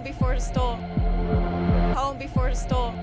before the storm. Calm before the storm.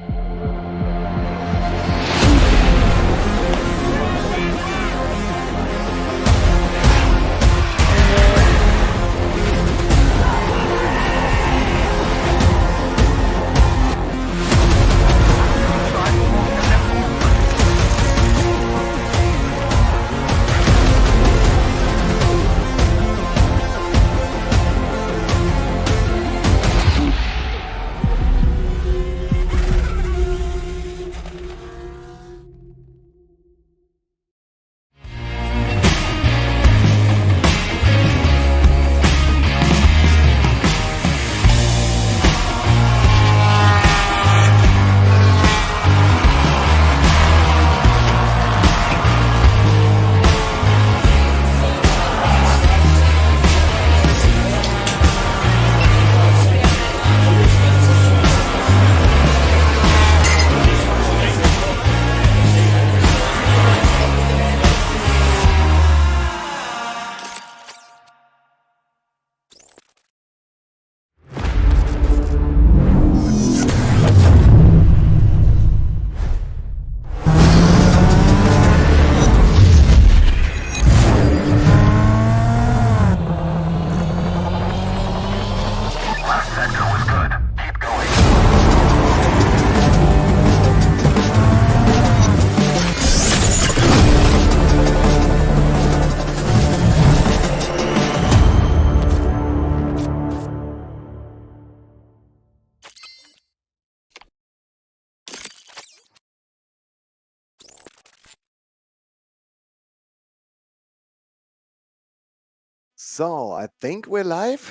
So I think we're live.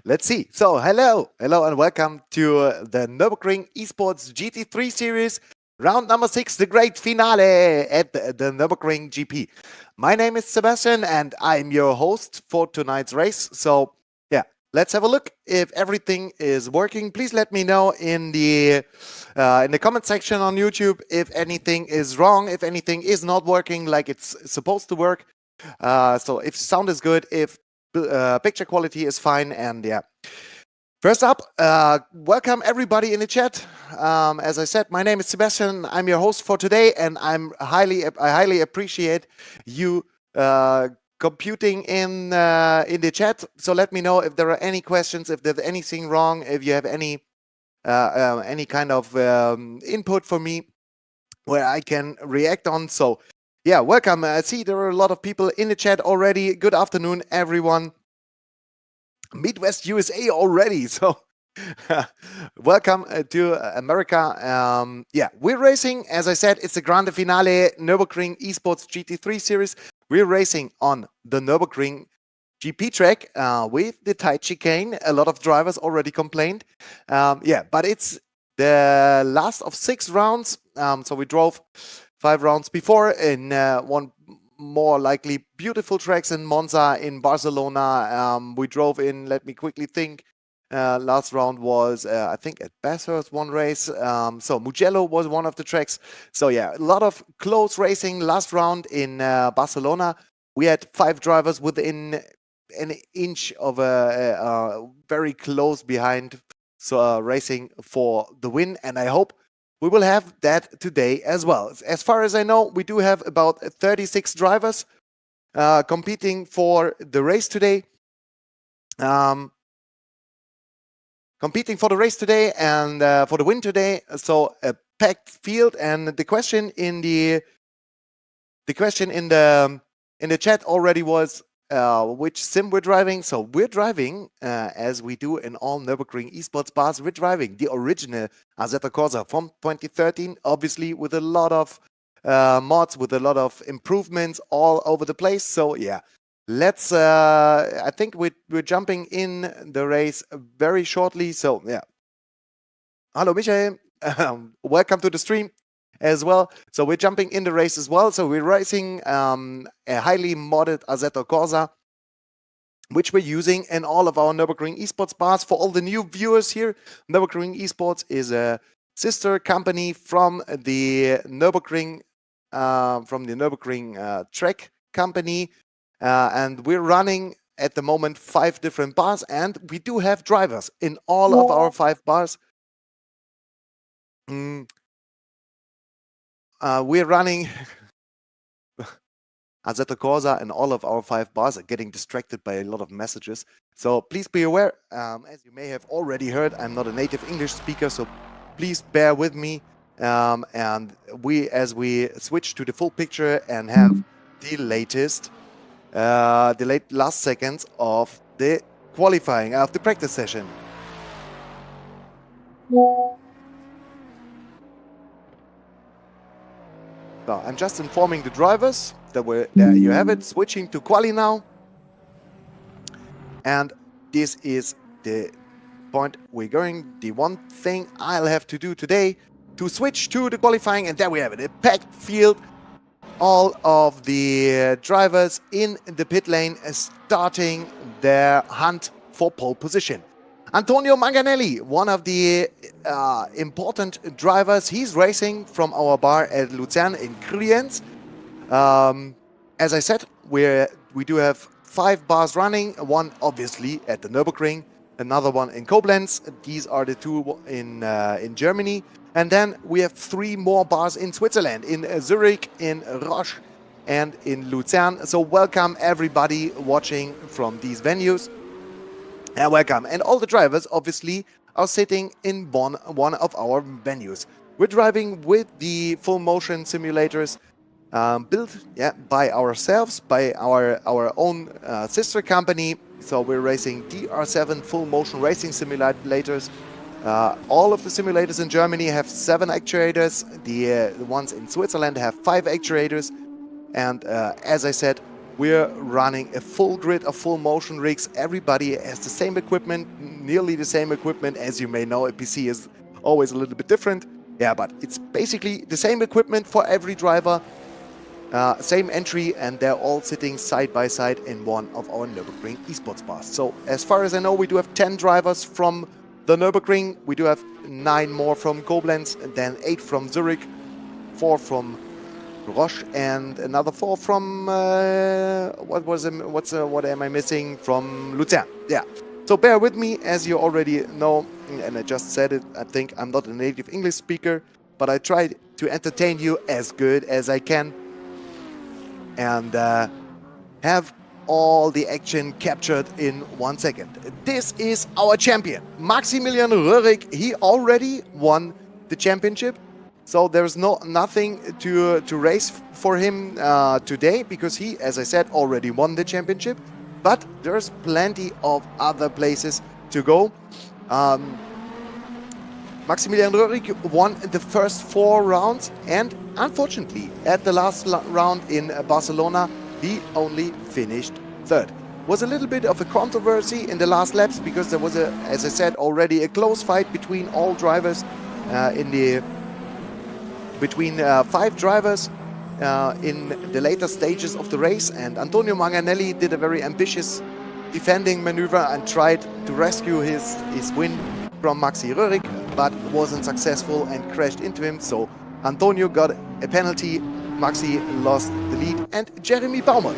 Let's see. So hello, and welcome to the Nürburgring Esports GT3 Series, round number 6, the great finale at the Nürburgring GP. My name is Sebastian, and I'm your host for tonight's race. So yeah, let's have a look if everything is working. Please let me know in the comment section on YouTube if anything is wrong, if anything is not working like it's supposed to work. So if sound is good, if picture quality is fine, and yeah. First up, welcome everybody in the chat. As I said, my name is Sebastian. I'm your host for today, and I highly appreciate you computing in the chat. So let me know if there are any questions, if there's anything wrong, if you have any kind of input for me where I can react on. So yeah, welcome. I see there are a lot of people in the chat already. Good afternoon, everyone. Midwest USA already. So welcome to America. Yeah, we're racing. As I said, it's the Grande Finale Nürburgring Esports GT3 Series. We're racing on the Nürburgring GP track with the tight chicane. A lot of drivers already complained. Yeah, but it's the last of 6 rounds. So we drove 5 rounds before in one more likely beautiful tracks in Monza, in Barcelona. We drove in, let me quickly think, last round was, I think, at Bathurst one race. So Mugello was one of the tracks. So yeah, a lot of close racing. Last round in Barcelona, we had 5 drivers within an inch of a very close behind, so racing for the win, and I hope we will have that today as well. As far as I know, we do have about 36 drivers competing for the race today. Competing for the race today and for the win today. So a packed field. And the question in the chat already was which sim we're driving. So we're driving, as we do in all Nürburgring Esports Bars, we're driving the original Assetto Corsa from 2013, obviously with a lot of mods, with a lot of improvements all over the place. So yeah, let's, I think we're jumping in the race very shortly. So yeah. Hello, Michael. Welcome to the stream as well. So we're jumping in the race as well. So we're racing a highly modded Assetto Corsa, which we're using in all of our Nürburgring Esports Bars. For all the new viewers here, Nürburgring Esports is a sister company from the Nürburgring track company, and we're running at the moment 5 different bars, and we do have drivers in all of our 5 bars. We're running Assetto Corsa in all of our 5 bars are getting distracted by a lot of messages. So please be aware, as you may have already heard, I'm not a native English speaker, so please bear with me. And as we switch to the full picture and have the last seconds of the qualifying, of the practice session. So I'm just informing the drivers that there you have it, switching to quali now. And this is the point we're going. The one thing I'll have to do today to switch to the qualifying, and there we have it, a packed field. All of the drivers in the pit lane starting their hunt for pole position. Antonio Manganelli, one of the important drivers, he's racing from our bar at Lucerne in Kriens. As I said, we do have 5 bars running, one obviously at the Nürburgring, another one in Koblenz. These are the 2 in Germany. And then we have 3 more bars in Switzerland, in Zurich, in Roche, and in Lucerne. So welcome everybody watching from these venues. Welcome. And all the drivers obviously are sitting in one of our venues. We're driving with the full motion simulators built by ourselves, by our own sister company. So we're racing DR7 full motion racing simulators. All of the simulators in Germany have 7 actuators. The ones in Switzerland have 5 actuators. And as I said, we're running a full grid of full motion rigs. Everybody has the same equipment, nearly the same equipment. As you may know, a PC is always a little bit different. Yeah, but it's basically the same equipment for every driver, same entry, and they're all sitting side by side in one of our Nürburgring Esports Bars. So as far as I know, we do have 10 drivers from the Nürburgring. We do have 9 more from Koblenz, and then 8 from Zurich, 4 from Roche, and another 4 from what am I missing? From Lucerne. Yeah. So bear with me, as you already know, and I just said it. I think I'm not a native English speaker, but I try to entertain you as good as I can, and have all the action captured in 1 second. This is our champion, Maximilian Röhrig. He already won the championship. So there's nothing to race for him today, because he, as I said, already won the championship. But there's plenty of other places to go. Maximilian Röhrig won the first 4 rounds, and unfortunately, at the last round in Barcelona, he only finished 3rd. Was a little bit of a controversy in the last laps, because there was, as I said, already a close fight between all drivers between 5 drivers in the later stages of the race, and Antonio Manganelli did a very ambitious defending maneuver and tried to rescue his win from Maxi Röhrig, but wasn't successful and crashed into him. So Antonio got a penalty, Maxi lost the lead, and Jeremy Baumert,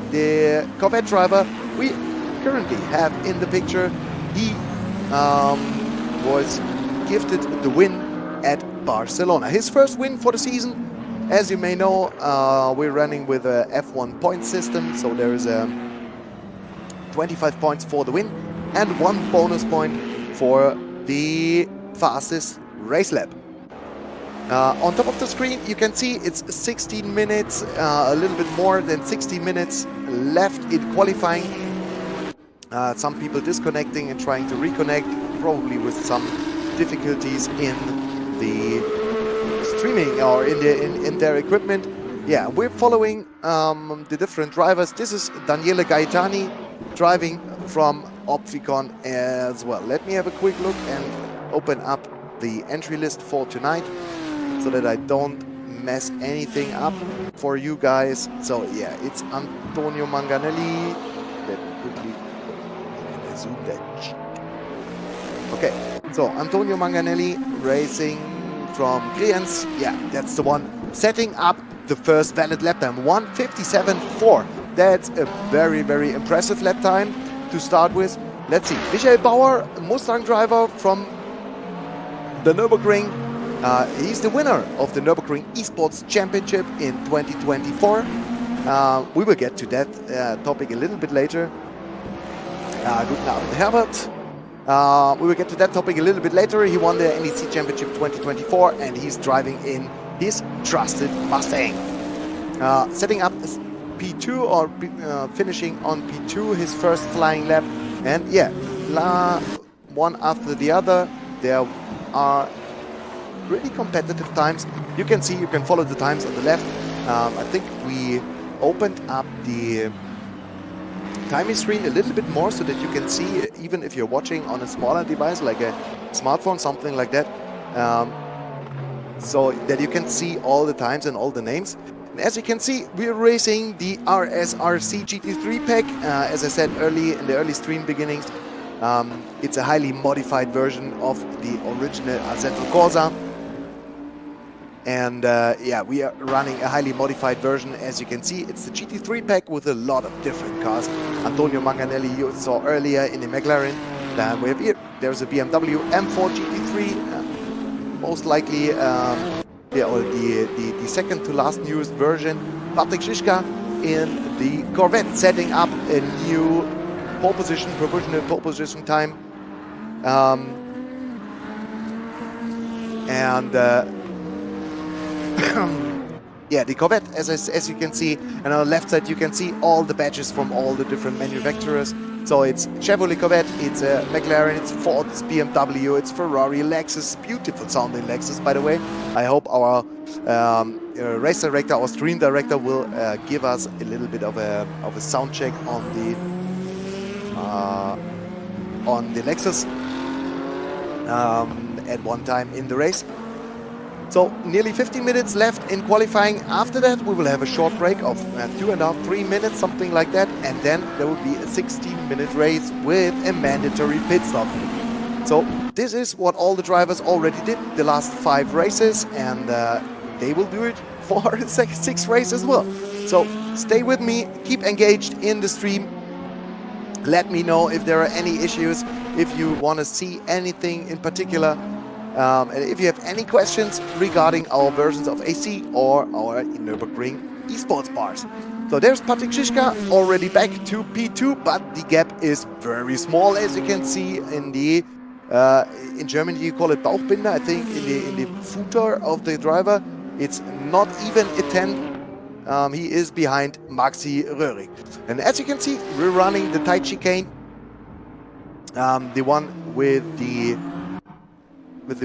the Corvette driver we currently have in the picture, he was gifted the win at Barcelona. His first win for the season. As you may know, we're running with a F1 point system, so there is 25 points for the win and 1 bonus point for the fastest race lap. On top of the screen you can see it's 16 minutes, a little bit more than 60 minutes left in qualifying. Some people disconnecting and trying to reconnect, probably with some difficulties in the streaming or in their equipment. Yeah, we're following the different drivers. This is Daniele Gaetani driving from Opfikon as well. Let me have a quick look and open up the entry list for tonight, so that I don't mess anything up for you guys. So yeah, it's Antonio Manganelli. Let me quickly zoom that. Okay, so Antonio Manganelli racing from Kriens. Yeah, that's the one. Setting up the first valid lap time, 1:57.4. That's a very, very impressive lap time to start with. Let's see. Michael Bauer, Mustang driver from the Nürburgring. He's the winner of the Nürburgring Esports Championship in 2024. We will get to that topic a little bit later. Good now, Herbert. We will get to that topic a little bit later. He won the NEC Championship 2024 and he's driving in his trusted Mustang. Setting up P2 or finishing on P2, his first flying lap. And yeah, one after the other, there are really competitive times. You can see, you can follow the times on the left. I think we opened up the timing screen a little bit more so that you can see, even if you're watching on a smaller device like a smartphone, something like that, so that you can see all the times and all the names. And as you can see, we're racing the RSRC GT3 pack. As I said in the early stream beginnings, it's a highly modified version of the original Assetto Corsa. And yeah, we are running a highly modified version. As you can see, it's the GT3 pack with a lot of different cars. Antonio Manganelli you saw earlier in the McLaren. Then we have here, there's a BMW M4 GT3, most likely the second to last newest version. Patrick Schischka in the Corvette, setting up a new pole position, provisional pole position time. Yeah, the Corvette, as you can see, and on the left side you can see all the badges from all the different manufacturers. So it's Chevrolet Corvette, it's McLaren, it's Ford, it's BMW, it's Ferrari, Lexus, beautiful sounding Lexus, by the way. I hope our race director or stream director will give us a little bit of a sound check on the Lexus at one time in the race. So nearly 50 minutes left in qualifying. After that, we will have a short break of 2.5, 3 minutes, something like that. And then there will be a 16-minute race with a mandatory pit stop. So this is what all the drivers already did the last 5 races. And they will do it for the 6th race as well. So stay with me, keep engaged in the stream. Let me know if there are any issues, if you want to see anything in particular. And if you have any questions regarding our versions of AC or our Nürburgring Esports Bars. So there's Patrick Schischka already back to P2, but the gap is very small, as you can see in the in Germany you call it Bauchbinder. I think in the footer of the driver it's not even a 10. He is behind Maxi Röhrig. And as you can see, we're running the tight chicane, the one with the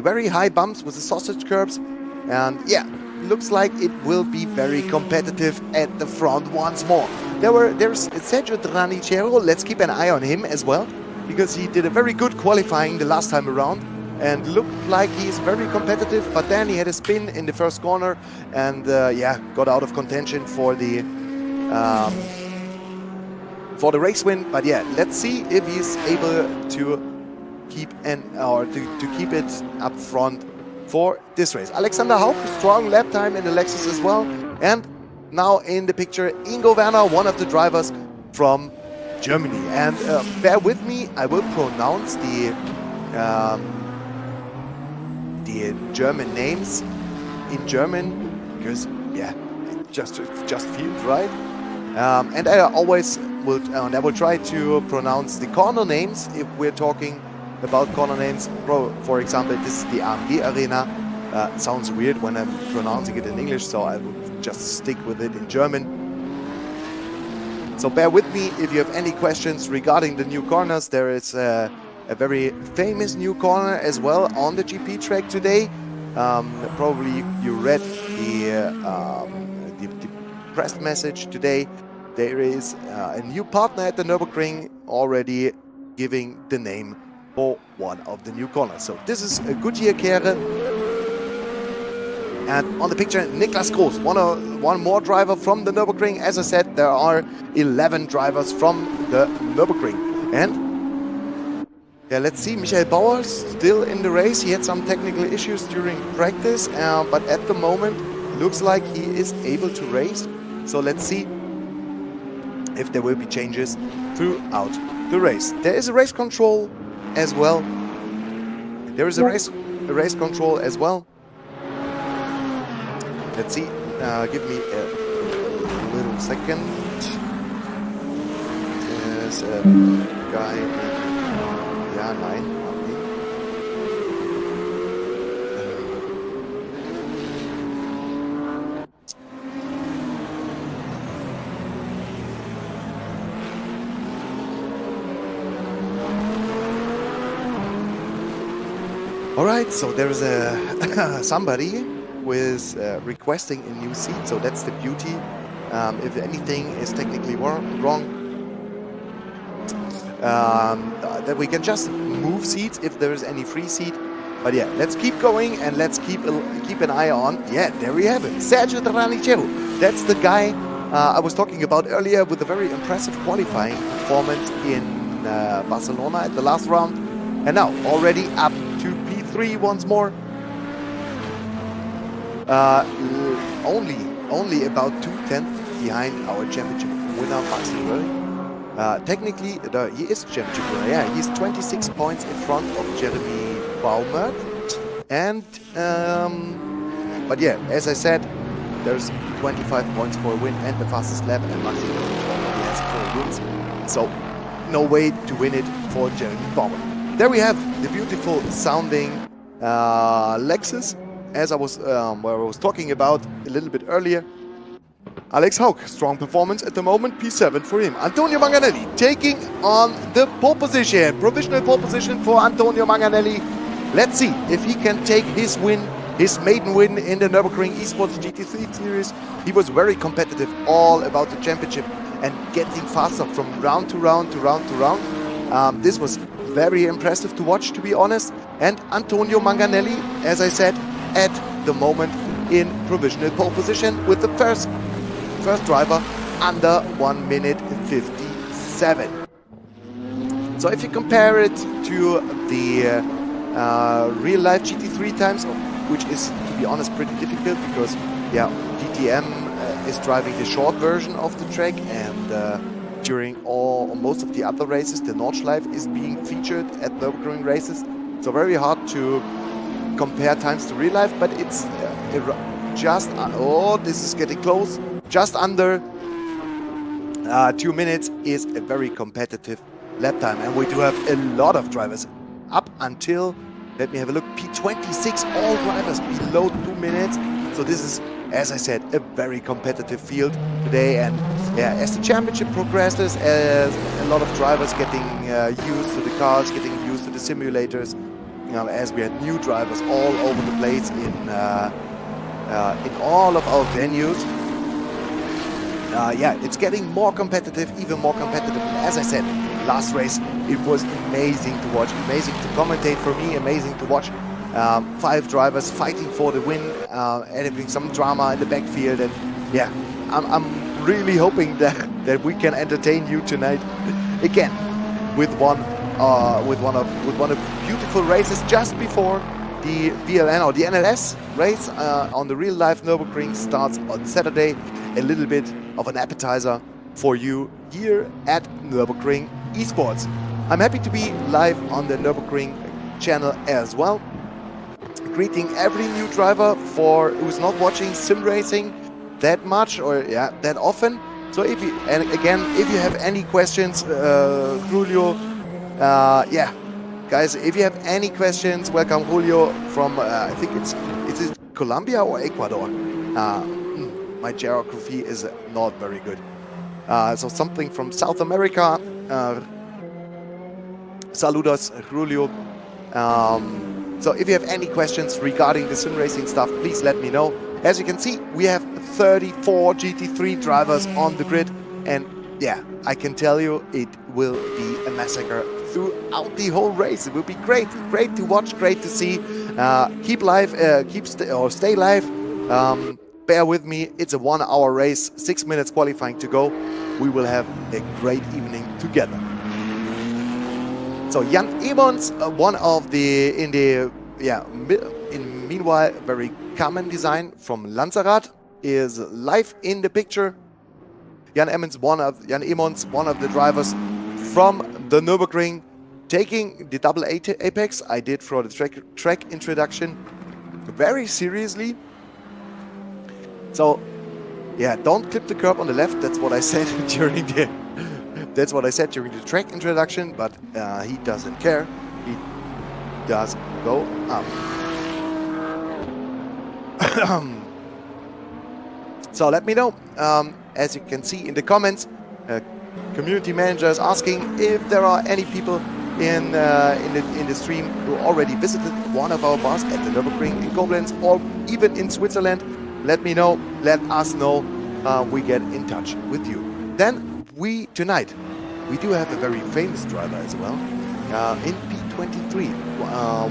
very high bumps, with the sausage curbs. And yeah, looks like it will be very competitive at the front once more. There's Sergio Dranicero. Let's keep an eye on him as well, because he did a very good qualifying the last time around and looked like he's very competitive, but then he had a spin in the first corner and yeah, got out of contention for the race win. But yeah, let's see if he's able to keep keep it up front for this race. Alexander Haupt, strong lap time in the Lexus as well. And now in the picture, Ingo Werner, one of the drivers from Germany. And bear with me, I will pronounce the German names in German, because yeah, it just feels right. And I always will, I will try to pronounce the corner names if we're talking about corner names. For example, this is the AMG Arena. Sounds weird when I'm pronouncing it in English, so I will just stick with it in German. So bear with me if you have any questions regarding the new corners. There is a very famous new corner as well on the GP track today. Probably you read the press message today. There is a new partner at the Nürburgring already giving the name for one of the new corners. So this is a Goodyear Kehre. And on the picture, Niklas Groß, one more driver from the Nürburgring. As I said, there are 11 drivers from the Nürburgring. And yeah, let's see, Michael Bauer still in the race. He had some technical issues during practice, but at the moment looks like he is able to race. So let's see if there will be changes throughout the race. There is a race control as well. There is a race control as well. Let's see. Give me a little second. There's a guy. Yeah, nine. Alright, so there is a somebody who is requesting a new seat, so that's the beauty. If anything is technically wrong, that we can just move seats if there is any free seat. But yeah, let's keep going and let's keep an eye on. Yeah, there we have it, Sergio Tranichero. That's the guy I was talking about earlier with a very impressive qualifying performance in Barcelona at the last round. And now already up to P3 once more. Only about 2/10 behind our championship winner, Max Nürburgring. Technically, he is championship winner. Yeah, he's 26 points in front of Jeremy Baumert. And but yeah, as I said, there's 25 points for a win and the fastest lap, and Max Nürburgring has 4 wins. So no way to win it for Jeremy Baumert. There we have the beautiful sounding Lexus, as I was where I was talking about a little bit earlier. Alex Haug, strong performance at the moment, P7 for him. Antonio Manganelli taking on the pole position, provisional pole position for Antonio Manganelli. Let's see if he can take his win, his maiden win in the Nürburgring Esports GT3 Series. He was very competitive, all about the championship and getting faster from round to round to round to round. This was very impressive to watch, to be honest. And Antonio Manganelli, as I said, at the moment in provisional pole position with the first driver under 1 minute 57. So if you compare it to the real life GT3 times, which is, to be honest, pretty difficult because yeah, DTM is driving the short version of the track, and during most of the other races, the Nordschleife is being featured at Nürburgring races. So very hard to compare times to real life, but it's just, oh, this is getting close. Just under 2 minutes is a very competitive lap time. And we do have a lot of drivers up until, let me have a look, P26, all drivers below 2 minutes. So this is, as I said, a very competitive field today. And yeah, as the championship progresses, as a lot of drivers getting used to the cars, getting used to the simulators, you know, as we had new drivers all over the place in all of our venues. Yeah, it's getting more competitive, even more competitive. And as I said, last race, it was amazing to watch, amazing to commentate for me, amazing to watch. 5 drivers fighting for the win, and having some drama in the backfield. And yeah, I'm really hoping that we can entertain you tonight again with one of beautiful races just before the VLN or the NLS race on the real life Nürburgring starts on Saturday. A little bit of an appetizer for you here at Nürburgring Esports. I'm happy to be live on the Nürburgring channel as well. Greeting every new driver who's not watching SimRacing that much or yeah, that often. So if you have any questions, Julio, yeah, guys, if you have any questions, welcome Julio from I think is it Colombia or Ecuador? My geography is not very good. So something from South America. Saludos, Julio. So if you have any questions regarding the SimRacing stuff, please let me know. As you can see, we have 34 GT3 drivers on the grid. And yeah, I can tell you it will be a massacre throughout the whole race. It will be great to watch, great to see. Keep live, stay live. Bear with me, it's a 1 hour race, 6 minutes qualifying to go. We will have a great evening together. So Jan Ebons, one of meanwhile very common design from Lanzarat, is live in the picture. Jan Emmons, one of the drivers from the Nürburgring, taking the double apex I did for the track introduction very seriously. So yeah, don't clip the curb on the left. That's what I said during the track introduction. But he doesn't care. He does go up. So let me know. As you can see in the comments, community manager is asking if there are any people in the stream who already visited one of our bars at the Nürburgring in Koblenz or even in Switzerland. Let me know. Let us know. We get in touch with you. Then tonight we do have a very famous driver as well in P23.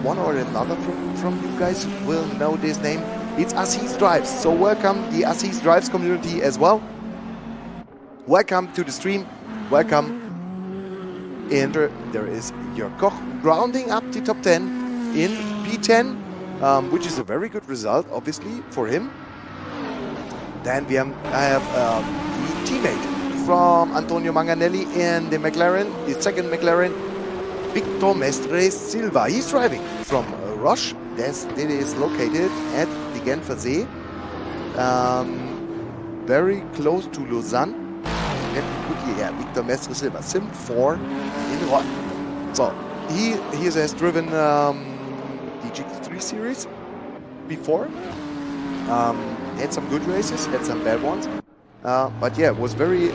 One or another from you guys will know this name. It's Assis Drives. So welcome the Assis Drives community as well. Welcome to the stream. Welcome. And there is Jörg Koch rounding up the top 10 in P10, which is a very good result, obviously, for him. Then I have the teammate from Antonio Manganelli in the McLaren, the second McLaren, Victor Mestre Silva. He's driving from Roche. That is located at the Genfer See, very close to Lausanne. Yeah, Victor Mestre Silva, Sim 4 in Roche. So he has driven the GT3 Series before. Had some good races, had some bad ones. But yeah, was very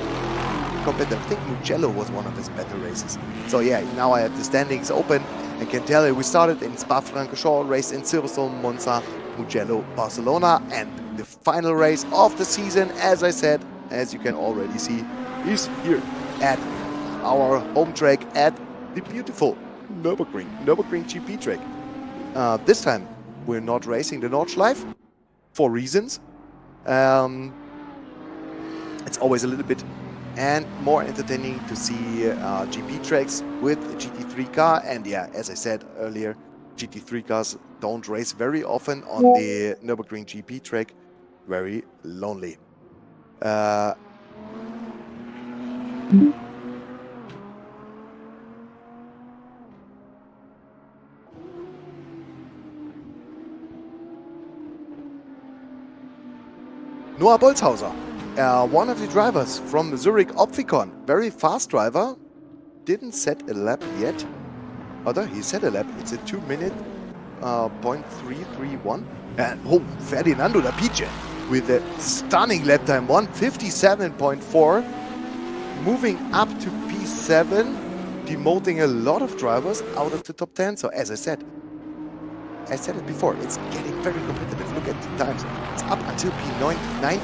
competitive. I think Mugello was one of his better races. So yeah, now I have the standings open. I can tell you we started in Spa-Francorchamps, raced in Silverstone, Monza, Mugello, Barcelona, and the final race of the season, as I said, as you can already see, is here at our home track at the beautiful Nürburgring GP track. This time we're not racing the Nordschleife for reasons. It's always a little bit and more entertaining to see GP tracks with a GT3 car. And yeah, as I said earlier, GT3 cars don't race very often on the Nürburgring GP track. Very lonely. Noah Bolzhauser, one of the drivers from Zurich Opfikon, very fast driver, didn't set a lap yet. Although he set a lap, it's a 2 minute .331. And oh, Ferdinando Lapice with a stunning lap time, 1:57.4, moving up to P7, demoting a lot of drivers out of the top 10. So as I said it before, it's getting very competitive. Look at the times. It's up until P19,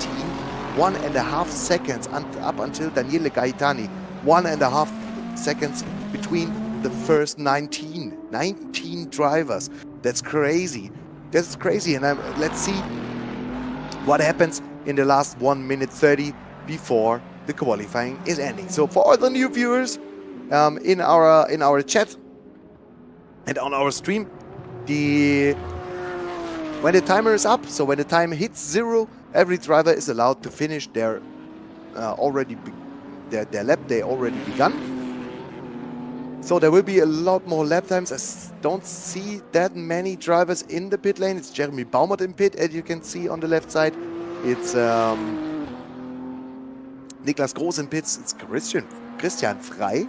1.5 seconds, up until Daniele Gaetani, 1.5 seconds between the first 19 drivers. That's crazy. That's crazy. And let's see what happens in the last 1 minute 30 before the qualifying is ending. So for all the new viewers in our chat and on our stream, when the timer is up, so when the time hits 0, every driver is allowed to finish their lap they already begun. So there will be a lot more lap times. I don't see that many drivers in the pit lane. It's Jeremy Baumert in pit, as you can see on the left side. It's Niklas Groß in pits. It's Christian Frey.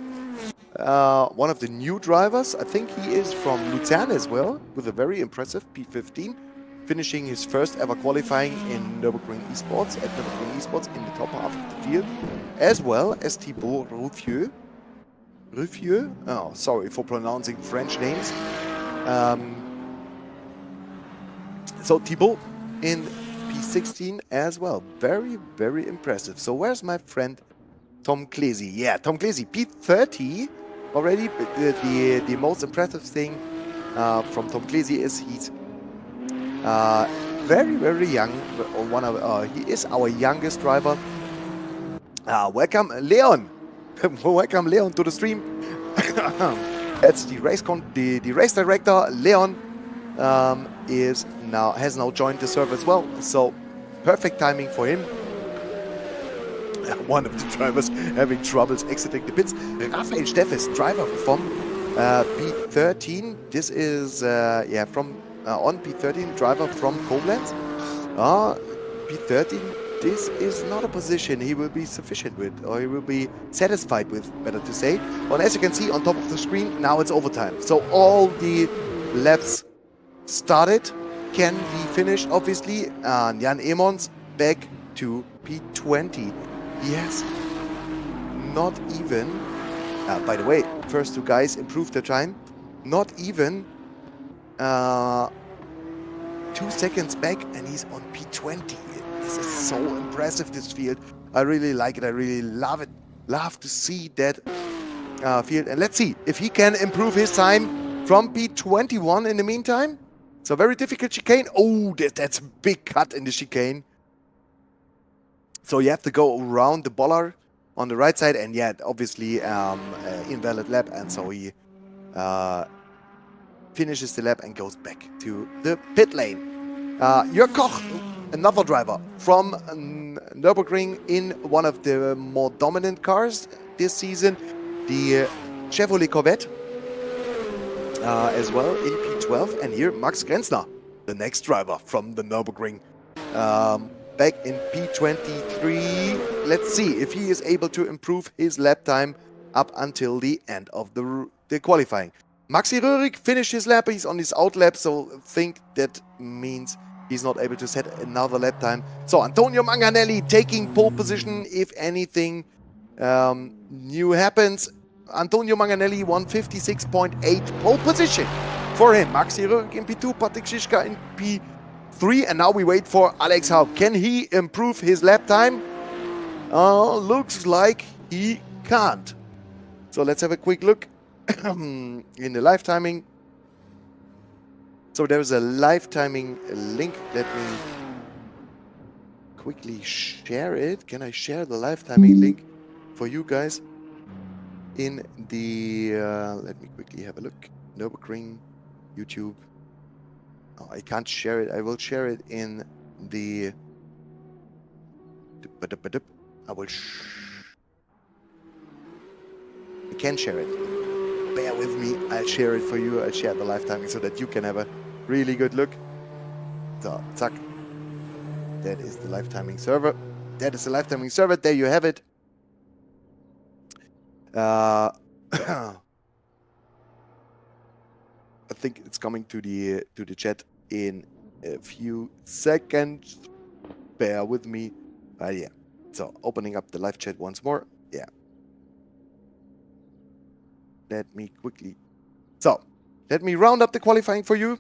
One of the new drivers. I think he is from Lucerne as well, with a very impressive P15, finishing his first ever qualifying in Nürburgring Esports, at Nürburgring Esports in the top half of the field, as well as Thibaut Ruffieux. Oh, sorry for pronouncing French names. So Thibaut in P16 as well. Very, very impressive. So where's my friend Tom Clesi? Yeah, Tom Clesi, P30 already. The most impressive thing from Tom Clesi is he's very, very young. He is our youngest driver. Welcome, Leon. Welcome, Leon, to the stream. That's the race director. Leon has now joined the server as well. So perfect timing for him. One of the drivers having troubles exiting the pits. Raphael Steffes, driver from P13. This is, from on P13, driver from Koblenz. P13, this is not a position he will be sufficient with, or he will be satisfied with, better to say. Well, as you can see on top of the screen, now it's overtime. So all the laps started, can be finished, obviously. And Jan Emons back to P20. Yes, not even, by the way, first two guys improved their time, not even 2 seconds back, and he's on P20. This is so impressive, this field. I really like it, I really love it. Love to see that field. And let's see if he can improve his time from P21 in the meantime. So very difficult chicane. Oh, that's a big cut in the chicane. So you have to go around the bollard on the right side, and yeah, obviously invalid lap, and so he finishes the lap and goes back to the pit lane. Jörg Koch, another driver from Nürburgring in one of the more dominant cars this season, the Chevrolet Corvette, as well in P12, and here Max Grenzner, the next driver from the Nürburgring. Back in P23. Let's see if he is able to improve his lap time up until the end of the qualifying. Maxi Röhrig finished his lap. He's on his out lap, so I think that means he's not able to set another lap time. So Antonio Manganelli taking pole position if anything new happens. Antonio Manganelli 156.8 pole position for him. Maxi Röhrig in P2, Patrick Schischka in P3, and now we wait for Alex Haug. Can he improve his lap time? Looks like he can't. So let's have a quick look in the live timing. So there is a live timing link. Let me quickly share it. Can I share the live timing link for you guys in the... let me quickly have a look. Nürburgring, YouTube. Oh, I can't share it. I will share it in the... I can share it. Bear with me. I'll share it for you. I'll share the live timing so that you can have a really good look. So, zack. That is the live timing server. That is the live timing server. There you have it. I think it's coming to the chat in a few seconds. Bear with me. Yeah. So opening up the live chat once more. Yeah. Let me quickly. So let me round up the qualifying for you.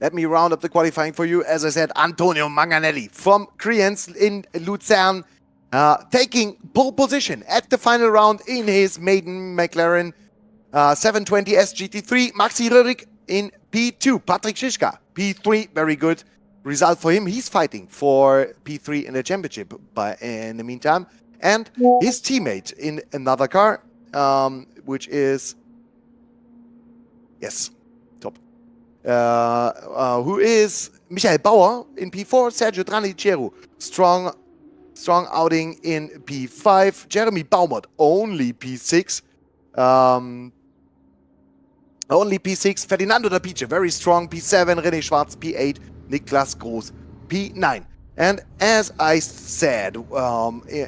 Let me round up the qualifying for you. As I said, Antonio Manganelli from Kriens in Lucerne, taking pole position at the final round in his maiden McLaren 720S GT3. Maxi Röhrig in P2. Patrick Schischka, P3. Very good result for him. He's fighting for P3 in the championship in the meantime. And his teammate in another car, which is... Yes, top. Who is Michael Bauer in P4. Sergio Traniciero, strong outing in P5. Jeremy Baumert, only P6. Only P6. Ferdinando da Pice, very strong P7. René Schwarz, P8. Niklas Groß, P9. And as I said,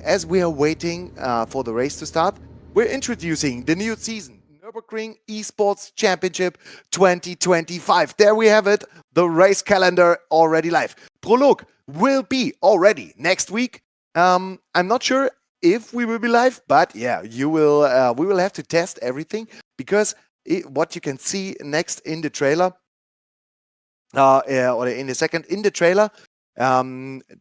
as we are waiting for the race to start, we're introducing the new season, Nürburgring Esports Championship 2025. There we have it, the race calendar already live. Prologue will be already next week. I'm not sure if we will be live, but yeah, you will. We will have to test everything because what you can see next in the trailer, or in a second in the trailer,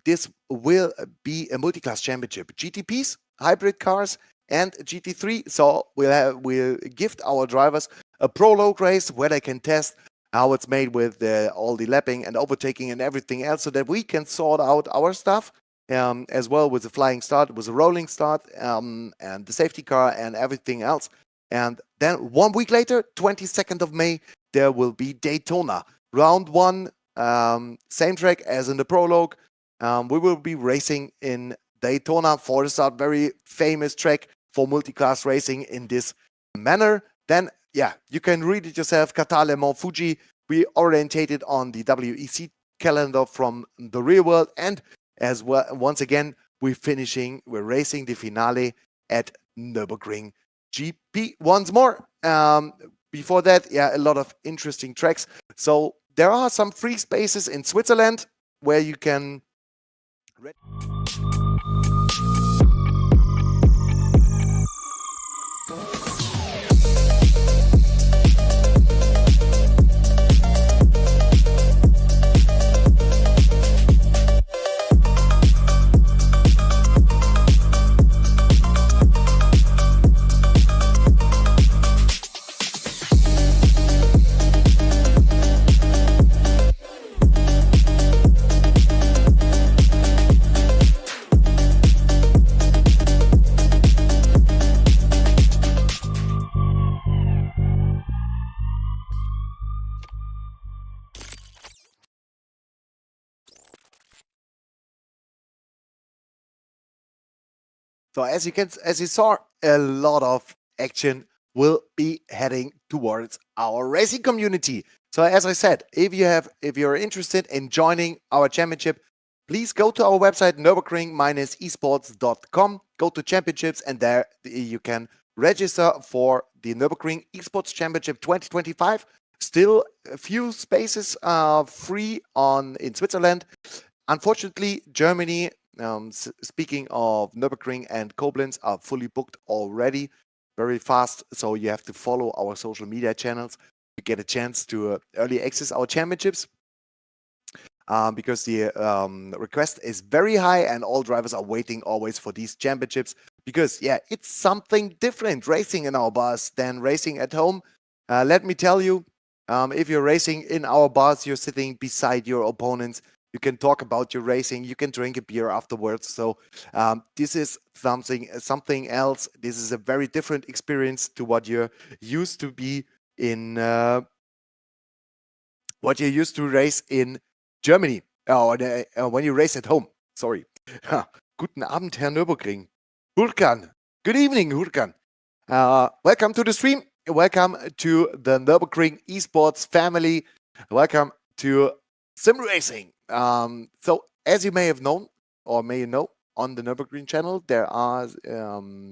this will be a multi-class championship. GTPs, hybrid cars, and GT3. So we'll gift our drivers a prologue race where they can test how it's made with all the lapping and overtaking and everything else, so that we can sort out our stuff. As well with the flying start, with a rolling start, and the safety car and everything else. And then 1 week later, 22nd of May, there will be Daytona. Round 1, same track as in the prologue. we will be racing in Daytona for the start, very famous track for multi-class racing in this manner. Then, yeah, you can read it yourself. Qatar, Le Mans, Fuji. We orientated on the WEC calendar from the real world, and as well, once again, we're racing the finale at Nürburgring GP once more. Before that, yeah, a lot of interesting tracks. So there are some free spaces in Switzerland where you can. So as you saw, a lot of action will be heading towards our racing community. So as I said, if you're interested in joining our championship, please go to our website Nürburgring-esports.com, go to championships, and there you can register for the Nürburgring Esports Championship 2025. Still a few spaces free in Switzerland. Unfortunately, Germany, speaking of Nürburgring and Koblenz, are fully booked already very fast. So you have to follow our social media channels to get a chance to early access our championships. Because the request is very high and all drivers are waiting always for these championships. Because, yeah, it's something different racing in our bars than racing at home. Let me tell you, if you're racing in our bars, you're sitting beside your opponents. You can talk about your racing. You can drink a beer afterwards. So this is something else. This is a very different experience to what you're used to be in, what you used to race in Germany. When you race at home. Sorry. Guten Abend, Herr Nürburgring. Hurkan. Good evening, Hurkan. Welcome to the stream. Welcome to the Nürburgring Esports family. Welcome to SimRacing. So as you may have known, or may you know, on the Nürburgring channel, there are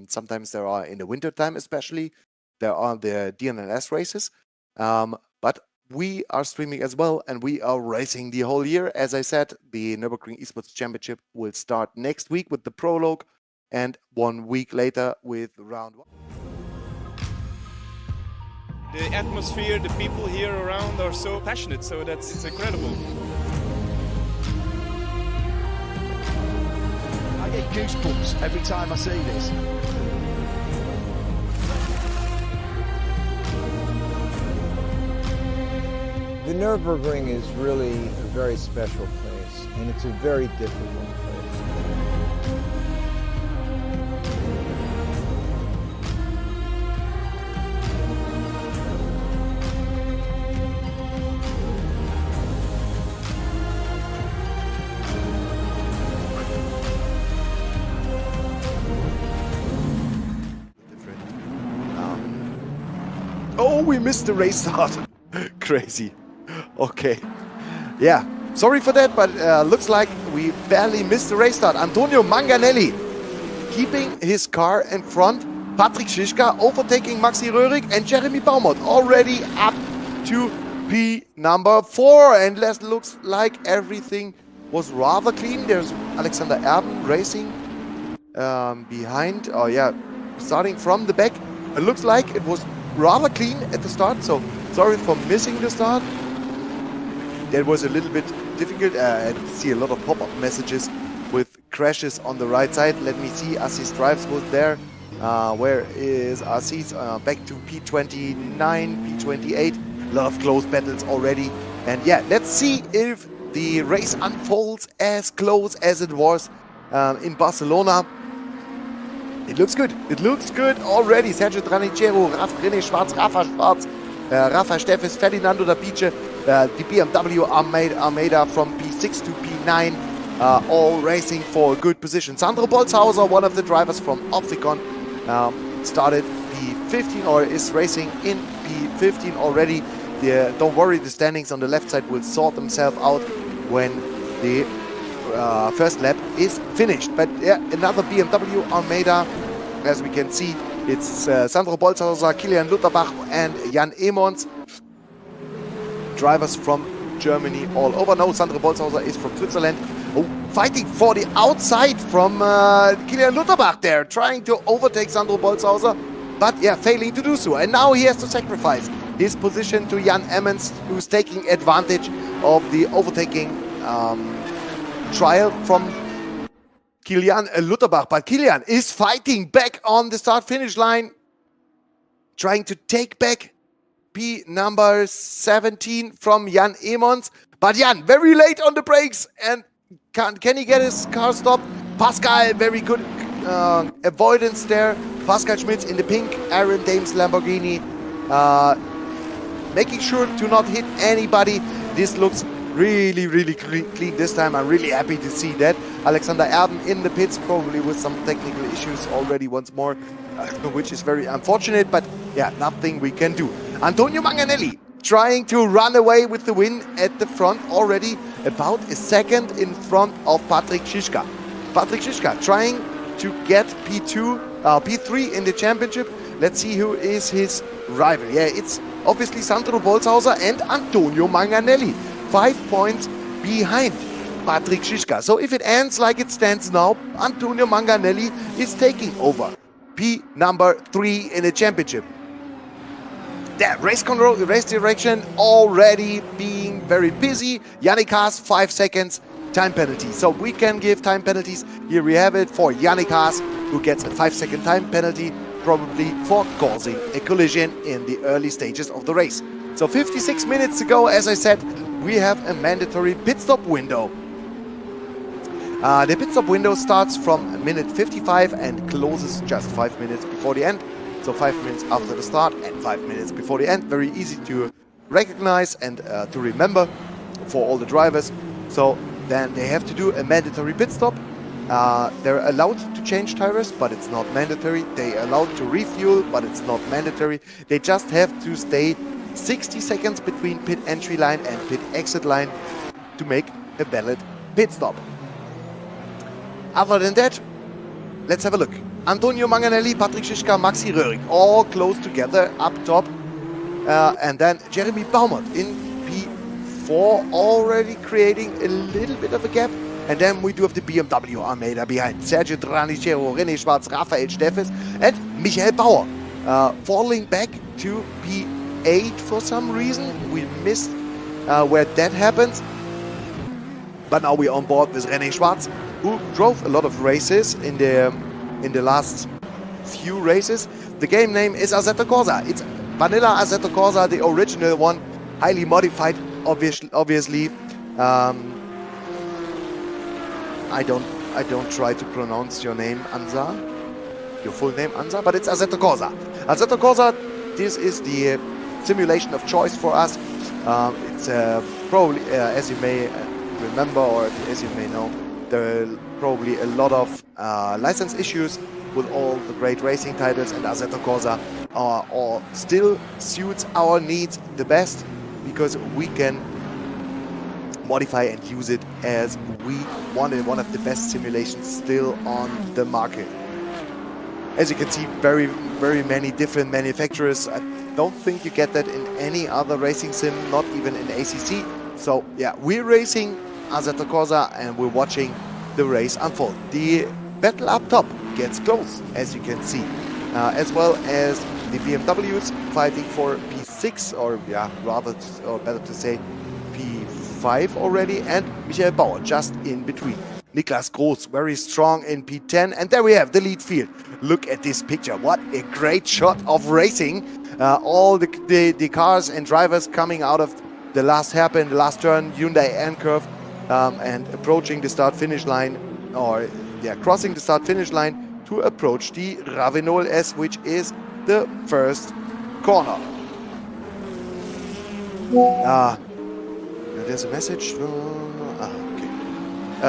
sometimes in the winter time especially, there are the DNS races. But we are streaming as well, and we are racing the whole year. As I said, the Nürburgring Esports Championship will start next week with the prologue, and 1 week later with round 1. The atmosphere, the people here around are so passionate, so it's incredible. I get goosebumps every time I see this. The Nürburgring is really a very special place, and it's a very difficult place. Oh, we missed the race start. Crazy. Okay. Yeah, sorry for that, but looks like we barely missed the race start. Antonio Manganelli keeping his car in front. Patrick Schischka overtaking Maxi Röhrig, and Jeremy Baumert already up to P number 4. And it looks like everything was rather clean. There's Alexander Erben racing behind. Oh yeah, starting from the back. It looks like it was rather clean at the start, so sorry for missing the start. That was a little bit difficult. I see a lot of pop-up messages with crashes on the right side. Let me see. Assis Drives was there. Where is Assis? Back to P29, P28. A lot of close battles already. And yeah, let's see if the race unfolds as close as it was in Barcelona. It looks good. It looks good already. Sergio Tranicero, René Schwarz, Rafa Schwarz, Rafa Steffes, Ferdinando da Pice, the BMW Almeida from P6 to P9. all racing for a good position. Sandro Bolzhauser, one of the drivers from Opfikon, started P15 or is racing in P15 already. Don't worry, the standings on the left side will sort themselves out when the first lap is finished. But yeah, another BMW Almeida, as we can see, it's Sandro Bolzhauser, Kilian Lutterbach and Jan Emons, drivers from Germany all over. No, Sandro Bolzhauser is from Switzerland. Oh, fighting for the outside from Kilian Lutterbach there, trying to overtake Sandro Bolzhauser, but yeah, failing to do so. And now he has to sacrifice his position to Jan Emmons, who's taking advantage of the overtaking trial from Kilian Lutterbach. But Kilian is fighting back on the start-finish line, trying to take back P number 17 from Jan Emons. But Jan, very late on the brakes, and can he get his car stopped? Pascal, very good avoidance there. Pascal Schmitz in the pink Aaron Dames Lamborghini, making sure to not hit anybody. This looks really clean this time. I'm really happy to see that. Alexander Erben in the pits, probably with some technical issues already once more, which is very unfortunate, but yeah, nothing we can do. Antonio Manganelli trying to run away with the win at the front, already about a second in front of Patrick Schischka. Patrick Schischka trying to get P3 in the championship. Let's see who is his rival. Yeah, it's obviously Sandro Bolzhauser and Antonio Manganelli. 5 points behind Patrick Schischka. So if it ends like it stands now, Antonio Manganelli is taking over P number 3 in the championship. That race control, race direction already being very busy. Yannick Haas, 5 seconds time penalty. So we can give time penalties. Here we have it for Yannick Haas, who gets a 5-second time penalty, probably for causing a collision in the early stages of the race. So 56 minutes to go. As I said, we have a mandatory pit stop window. The pit stop window starts from minute 55 and closes just 5 minutes before the end. So 5 minutes after the start and 5 minutes before the end. Very easy to recognize and to remember for all the drivers. So then they have to do a mandatory pit stop. They're allowed to change tires, but it's not mandatory. They're allowed to refuel, but it's not mandatory. They just have to stay 60 seconds between pit entry line and pit exit line to make a valid pit stop. Other than that, let's have a look. Antonio Manganelli, Patrick Schischka, Maxi Röhrig, all close together up top. And then Jeremy Baumert in P4, already creating a little bit of a gap. And then we do have the BMW Almeida behind. Sergio Dranicero, René Schwarz, Raphael Steffes and Michael Bauer. Falling back to P8 for some reason. We missed where that happens. But now we're on board with René Schwarz, who drove a lot of races in the last few races. The game name is Assetto Corsa. It's Vanilla Assetto Corsa, the original one, highly modified, obviously. I don't try to pronounce your name, Ansa. Your full name, Ansa, but it's Assetto Corsa. Assetto Corsa, this is the simulation of choice for us. It's probably, as you may remember or as you may know, there are probably a lot of license issues with all the great racing titles, and Assetto Corsa all still suits our needs the best because we can modify and use it as we want it. One of the best simulations still on the market. As you can see, very many different manufacturers. I don't think you get that in any other racing sim, not even in ACC. So yeah, we're racing Assetto Corsa and we're watching the race unfold. The battle up top gets close, as you can see, as well as the BMWs fighting for P6, or yeah, rather, or better to say P5 already, and Michael Bauer just in between. Niklas Groß very strong in P10, and there we have the lead field. Look at this picture, what a great shot of racing. All the cars and drivers coming out of the last hairpin, the last turn, Hyundai N-curve, and approaching the start-finish line, or yeah, crossing the start-finish line to approach the Ravenol S, which is the first corner. There's a message. Okay. Okay,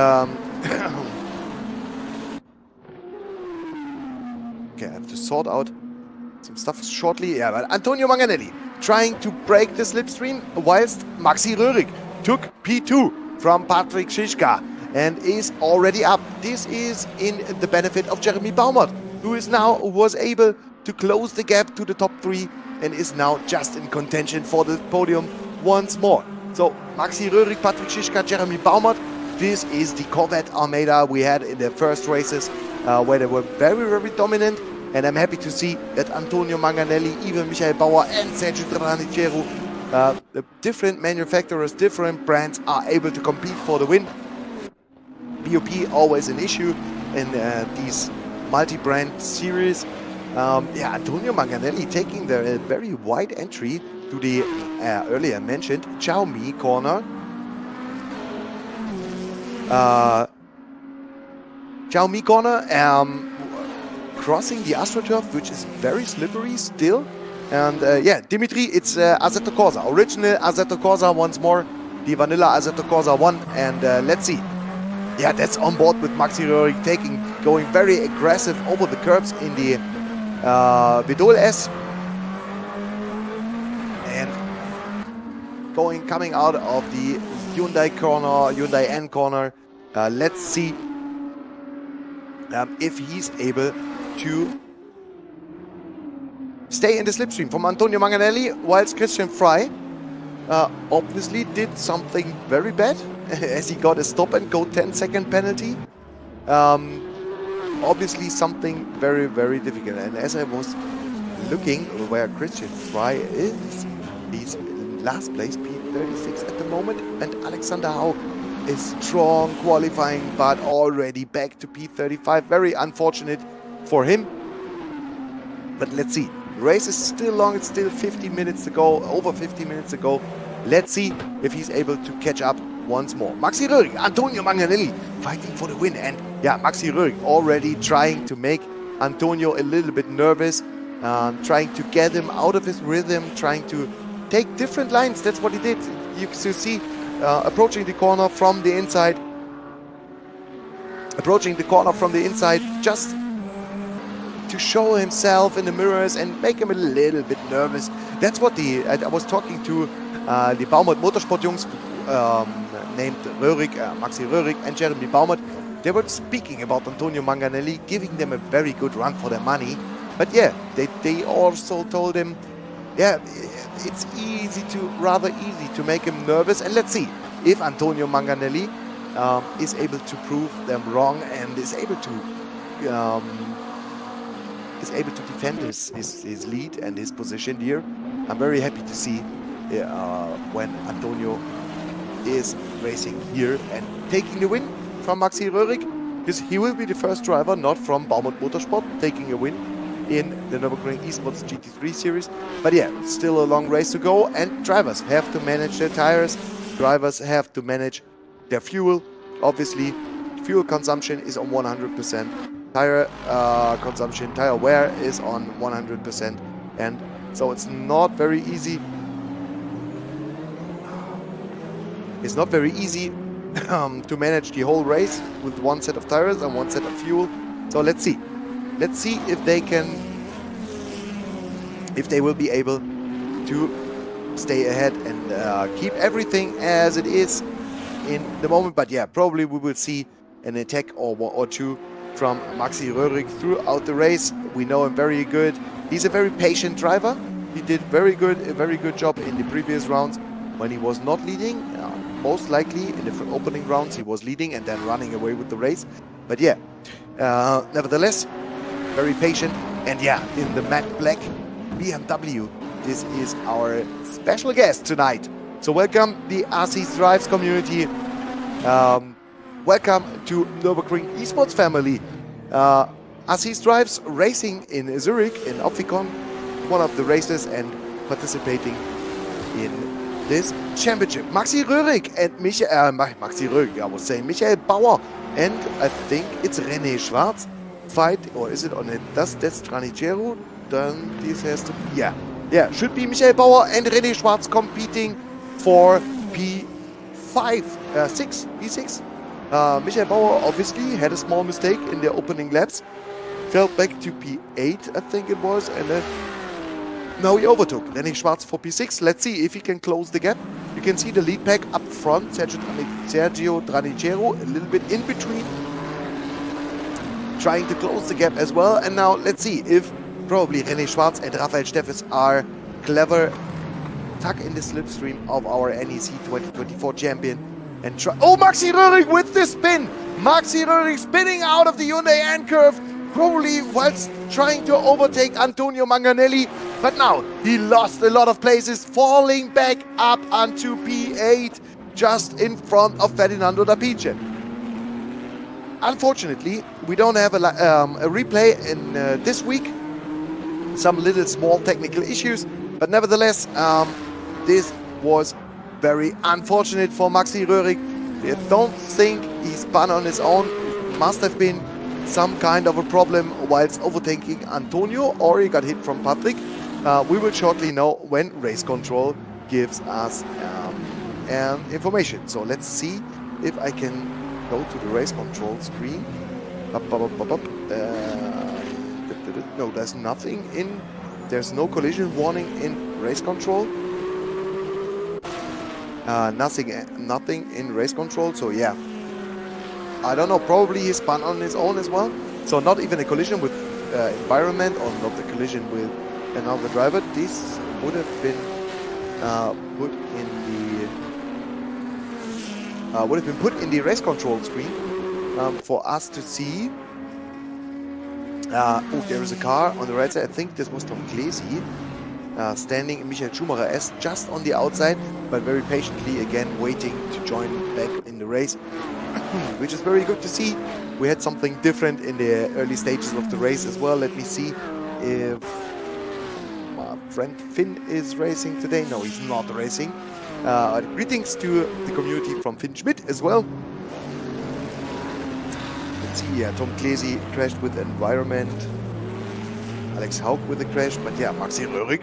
I have to sort out some stuff shortly. Yeah, but Antonio Manganelli trying to break the slipstream whilst Maxi Röhrig took P2 from Patrick Schischka and is already up. This is in the benefit of Jeremy Baumert, who was able to close the gap to the top 3 and is now just in contention for the podium once more. So Maxi Röhrig, Patrick Schischka, Jeremy Baumert. This is the Corvette Armada we had in the first races where they were very, very dominant. And I'm happy to see that Antonio Manganelli, even Michael Bauer and Sergio Tranichero, the different manufacturers, different brands are able to compete for the win. BOP always an issue in these multi-brand series. Yeah, Antonio Manganelli taking the very wide entry to the earlier mentioned Xiaomi corner. Xiaomi corner, crossing the AstroTurf, which is very slippery still. And yeah, Dimitri, it's Assetto Corsa, original Assetto Corsa once more, the vanilla Assetto Corsa 1, and let's see. Yeah, that's on board with Maxi Röhrig going very aggressive over the curbs in the Vidol S. And coming out of the Hyundai corner, Hyundai N corner. Let's see if he's able to stay in the slipstream from Antonio Manganelli, whilst Christian Frey obviously did something very bad as he got a stop and go 10-second penalty. Obviously something very, very difficult. And as I was looking where Christian Frey is, he's in last place, P36 at the moment, and Alexander Hau is strong qualifying, but already back to P35. Very unfortunate for him. But let's see. The race is still long. It's still 50 minutes to go, over 50 minutes to go. Let's see if he's able to catch up once more. Maxi Röhrig, Antonio Manganelli fighting for the win. And yeah, Maxi Röhrig already trying to make Antonio a little bit nervous, trying to get him out of his rhythm, trying to take different lines. That's what he did. You can see approaching the corner from the inside. Just to show himself in the mirrors and make him a little bit nervous. That's what I was talking to the Baumert Motorsport Jungs named Röhrig, Maxi Röhrig and Jeremy Baumert. They were speaking about Antonio Manganelli, giving them a very good run for their money. But yeah, they also told him, yeah, it's rather easy to make him nervous. And let's see if Antonio Manganelli is able to prove them wrong and is able to defend his lead and his position here. I'm very happy to see when Antonio is racing here and taking the win from Maxi Röhrig, because he will be the first driver not from Baumert Motorsport taking a win in the Nürburgring Esports GT3 Series. But yeah, still a long race to go, and drivers have to manage their tires. Drivers have to manage their fuel. Obviously, fuel consumption is on 100%. Tire consumption, tire wear is on 100%. And so it's not very easy. It's not very easy to manage the whole race with one set of tires and one set of fuel. So let's see. Let's see if they will be able to stay ahead and keep everything as it is in the moment. But yeah, probably we will see an attack or two from Maxi Röhrig throughout the race. We know him very good. He's a very patient driver. He did a very good job in the previous rounds when he was not leading. Most likely in the opening rounds he was leading and then running away with the race. But yeah, nevertheless, very patient. And yeah, in the matte black BMW, this is our special guest tonight. So welcome the RC Drives community. Welcome to Nürburgring Esports family. RC Drives racing in Zurich, in Opfikon, one of the races, and participating in this championship. Maxi Röhrig and Maxi Röhrig, I was saying, Michael Bauer, and I think it's René Schwarz fight, or is it on it? That's Tranichero. Then this has to be, yeah, should be Michael Bauer and René Schwarz competing for P6. Michael Bauer obviously had a small mistake in the opening laps. Fell back to P8, I think it was, and then now he overtook. René Schwarz for P6. Let's see if he can close the gap. You can see the lead pack up front. Sergio Tranicero a little bit in between, trying to close the gap as well. And now let's see if probably René Schwarz and Raphael Steffes are clever, tuck in the slipstream of our NEC 2024 champion and try. Oh, Maxi Röhrig with the spin! Maxi Röhrig spinning out of the Hyundai N curve, probably whilst trying to overtake Antonio Manganelli. But now he lost a lot of places, falling back up onto P8, just in front of Ferdinando Dapice. Unfortunately, we don't have a replay in this week. Some little small technical issues, but nevertheless, this was very unfortunate for Maxi Röhrig. I don't think he spun on his own. It must have been some kind of a problem whilst overtaking Antonio, or he got hit from Patrick. We will shortly know when race control gives us information. So let's see if I can go to the race control screen. No, there's nothing in. There's no collision warning in race control. Nothing in race control. So yeah, I don't know. Probably he spun on his own as well. So not even a collision with environment, or not a collision with another driver. This would have been put in the race control screen for us to see. Oh, there is a car on the right side. I think this was Tom Klesi standing Michael Schumacher just on the outside, but very patiently again waiting to join back in the race, which is very good to see. We had something different in the early stages of the race as well. Let me see if my friend Finn is racing today. No, he's not racing. Greetings to the community from Finn Schmidt as well. Let's see, yeah, Tom Klesi crashed with environment. Alex Haug with a crash, but yeah, Maxi Röhrig,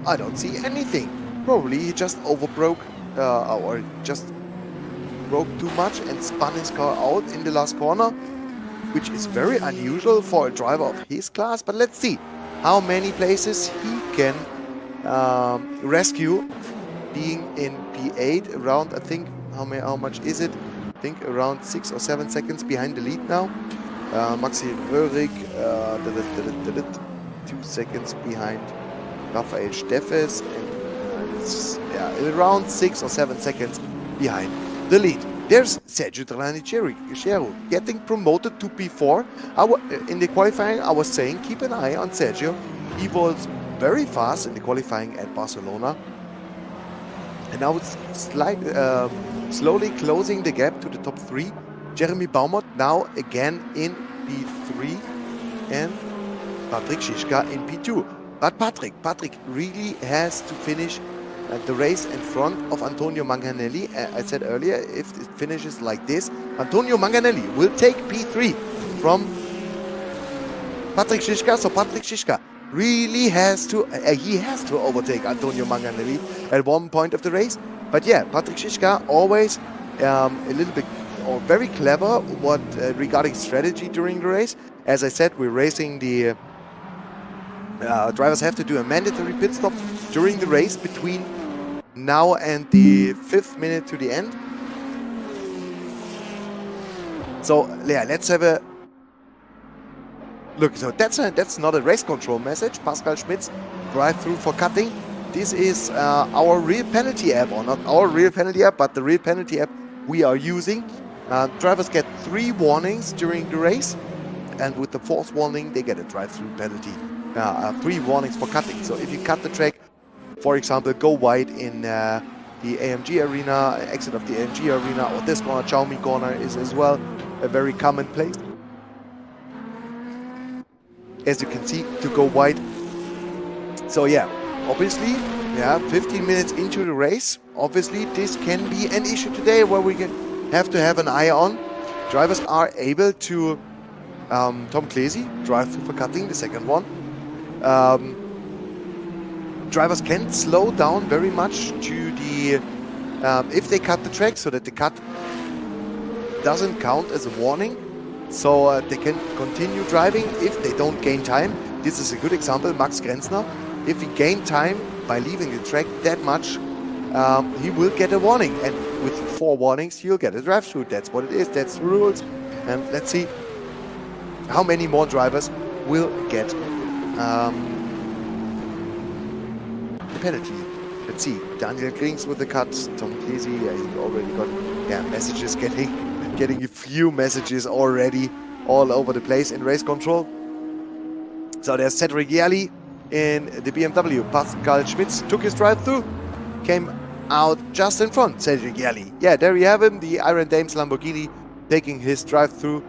I don't see anything. Probably he just overbroke or just broke too much and spun his car out in the last corner, which is very unusual for a driver of his class. But let's see how many places he can rescue, being in P8 around, I think, how much is it? I think around 6 or 7 seconds behind the lead now. Maxi Röhrig 2 seconds behind Raphael Steffes, and yeah, around 6 or 7 seconds behind the lead. There's Sergio Tranicero getting promoted to P4. In the qualifying, I was saying keep an eye on Sergio. He was very fast in the qualifying at Barcelona, and now it's slowly closing the gap to the top 3. Jeremy Baumert now again in P3, and Patrick Schischka in P2. But Patrick really has to finish the race in front of Antonio Manganelli. I said earlier, if it finishes like this, Antonio Manganelli will take P3 from Patrick Schischka. So Patrick Schischka really has to overtake Antonio Manganelli at one point of the race. But yeah, Patrick Schischka always a little bit or very clever regarding strategy during the race. As I said, we're racing the drivers have to do a mandatory pit stop during the race between now and the 5th minute to the end. So yeah, let's have a look. So that's not a race control message. Pascal Schmidt's drive through for cutting. This is our real penalty app, or not our real penalty app, but the real penalty app we are using. Drivers get 3 warnings during the race, and with the 4th warning they get a drive-through penalty. 3 warnings for cutting. So if you cut the track, for example, go wide in the AMG arena, exit of the AMG arena, or this corner, Xiaomi corner is as well a very common place. As you can see, to go wide. So yeah, obviously, yeah, 15 minutes into the race, obviously this can be an issue today where we have to have an eye on. Drivers are able to, Tom Klesi, drive through for cutting, the second one. Drivers can slow down very much to the if they cut the track, so that the cut doesn't count as a warning, so they can continue driving if they don't gain time. This is a good example, Max Grenzner. If he gained time by leaving the track that much, he will get a warning, and with 4 warnings he'll get a drive-through. That's what it is, that's the rules. And let's see how many more drivers will get the penalty. Let's see, Daniel Kriens with the cut, Tom Klesi, he already got messages, getting a few messages already all over the place in race control. So there's Cedric Yerli in the BMW. Pascal Schmitz took his drive-through, came out just in front, Cedric Yerli. Yeah, there you have him, the Iron Dames Lamborghini taking his drive-through.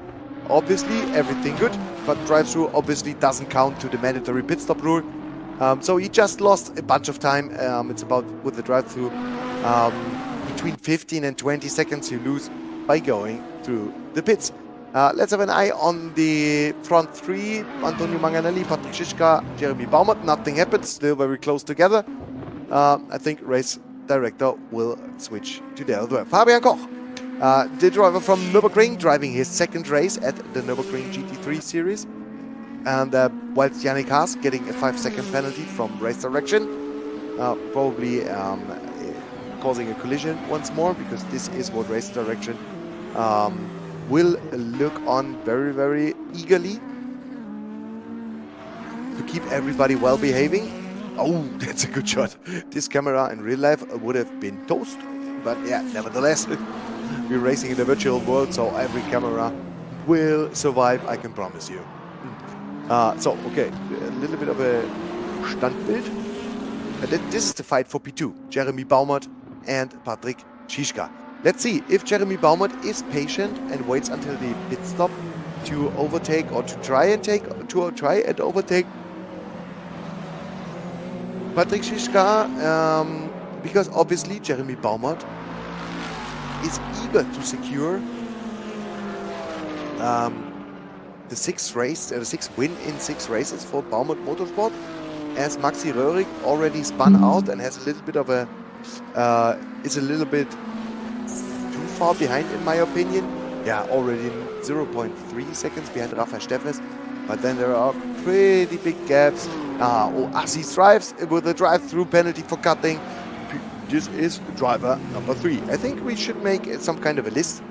Obviously, everything good, but drive-through obviously doesn't count to the mandatory pit stop rule. So he just lost a bunch of time. It's about, with the drive-through, between 15 and 20 seconds you lose by going through the pits. Let's have an eye on the front 3. Antonio Manganelli, Patrick Schischka, Jeremy Baumert. Nothing happened, still very close together. I think race director will switch to the other. Fabian Koch, the driver from Nürburgring, driving his 2nd race at the Nürburgring GT3 Series. And whilst Yannick Haas getting a 5-second penalty from race direction, probably causing a collision once more, because this is what race direction will look on very, very eagerly to keep everybody well behaving. Oh, that's a good shot. This camera in real life would have been toast, but yeah, nevertheless, we're racing in the virtual world, so every camera will survive, I can promise you. So, okay, a little bit of a Standbild. This is the fight for P2, Jeremy Baumert and Patrick Schischka. Let's see if Jeremy Baumert is patient and waits until the pit stop to overtake, or to try and overtake Patrick Schischka, because obviously Jeremy Baumert is eager to secure the 6th win in 6 races for Baumert Motorsport, as Maxi Röhrig already spun out and has a little bit of a is a little bit too far behind in my opinion. Yeah, already 0.3 seconds behind Rafa Steffes, but then there are pretty big gaps. Assis drives with a drive-through penalty for cutting. This is driver number 3. I think we should make some kind of a list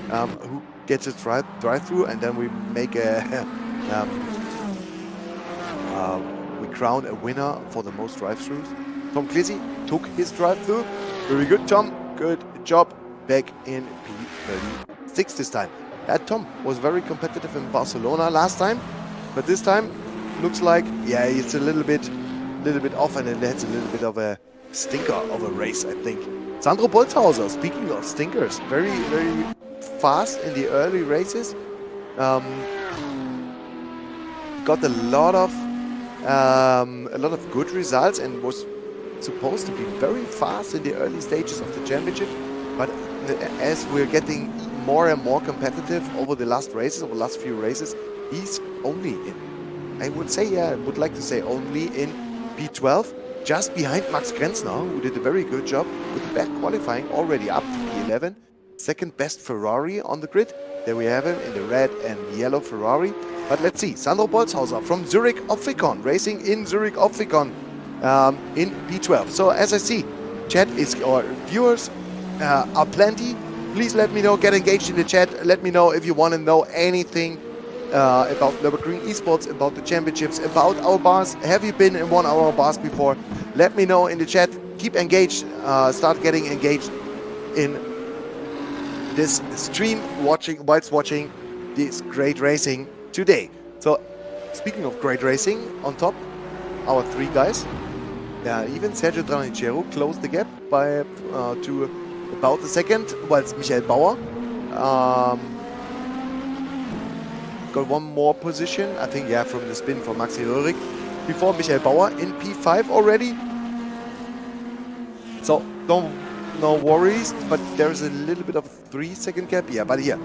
who gets a drive-through, and then we make a we crown a winner for the most drive-throughs. Tom Klesi took his drive-through. Very good, Tom. Good job. Back in P36 this time. Tom was very competitive in Barcelona last time, but this time looks like, yeah, it's a little bit off, and it has a little bit of a stinker of a race, I think. Sandro Bolzhauser, speaking of stinkers, very, very fast in the early races. Got a lot of good results and was supposed to be very fast in the early stages of the championship. But as we're getting more and more competitive over the last few races, he's only in, I would like to say only in P12, just behind Max Grenzner, who did a very good job with the back qualifying, already up to P11. Second best Ferrari on the grid. There we have him in the red and yellow Ferrari. But let's see, Sandro Bolzhauser from Zurich Opfikon, racing in Zurich Opfikon in P12. So as I see, chat is, or viewers are plenty. Please let me know, get engaged in the chat. Let me know if you want to know anything about Nürburgring Esports, about the championships, about our bars. Have you been in one of our bars before? Let me know in the chat. Keep engaged, start getting engaged in this stream, whilst watching this great racing today. So, speaking of great racing, on top, our 3 guys. Even Sergio Tranicero closed the gap by to about a second, whilst Michael Bauer got one more position, I think, yeah, from the spin for Maxi Röhrig, before Michael Bauer in P5 already. So, no worries, but there's a little bit of a 3-second gap. Yeah, but here,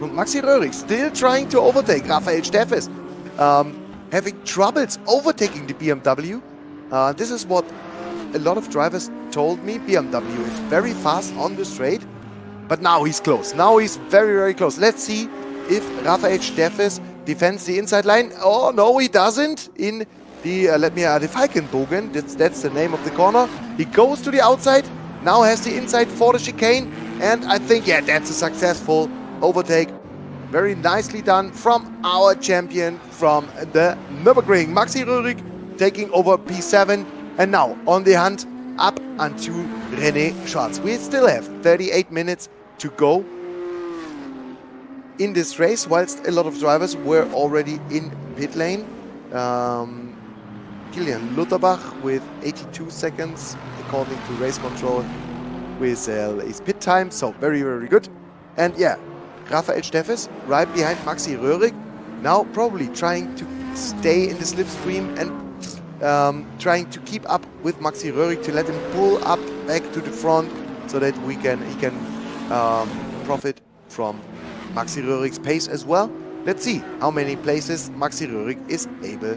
Maxi Röhrig still trying to overtake Rafael Steffes, having troubles overtaking the BMW. This is what a lot of drivers told me. BMW is very fast on the straight, But now he's close. Now he's very, very close. Let's see if Raphael Steffes defends the inside line. Oh, no, he doesn't. In the, the Falkenbogen, that's the name of the corner. He goes to the outside. Now has the inside for the chicane. And I think, yeah, that's a successful overtake. Very nicely done from our champion from the Nürburgring. Maxi Röhrig taking over P7. And now on the hunt up unto René Schwarz. We still have 38 minutes to go in this race, whilst a lot of drivers were already in pit lane. Kilian Lutterbach with 82 seconds according to race control with his pit time, so very, very good. And yeah, Raphael Steffes right behind Maxi Röhrig, now probably trying to stay in the slipstream and trying to keep up with Maxi Röhrig to let him pull up back to the front so that he can profit from Maxi Röhrig's pace as well. Let's see how many places Maxi Röhrig is able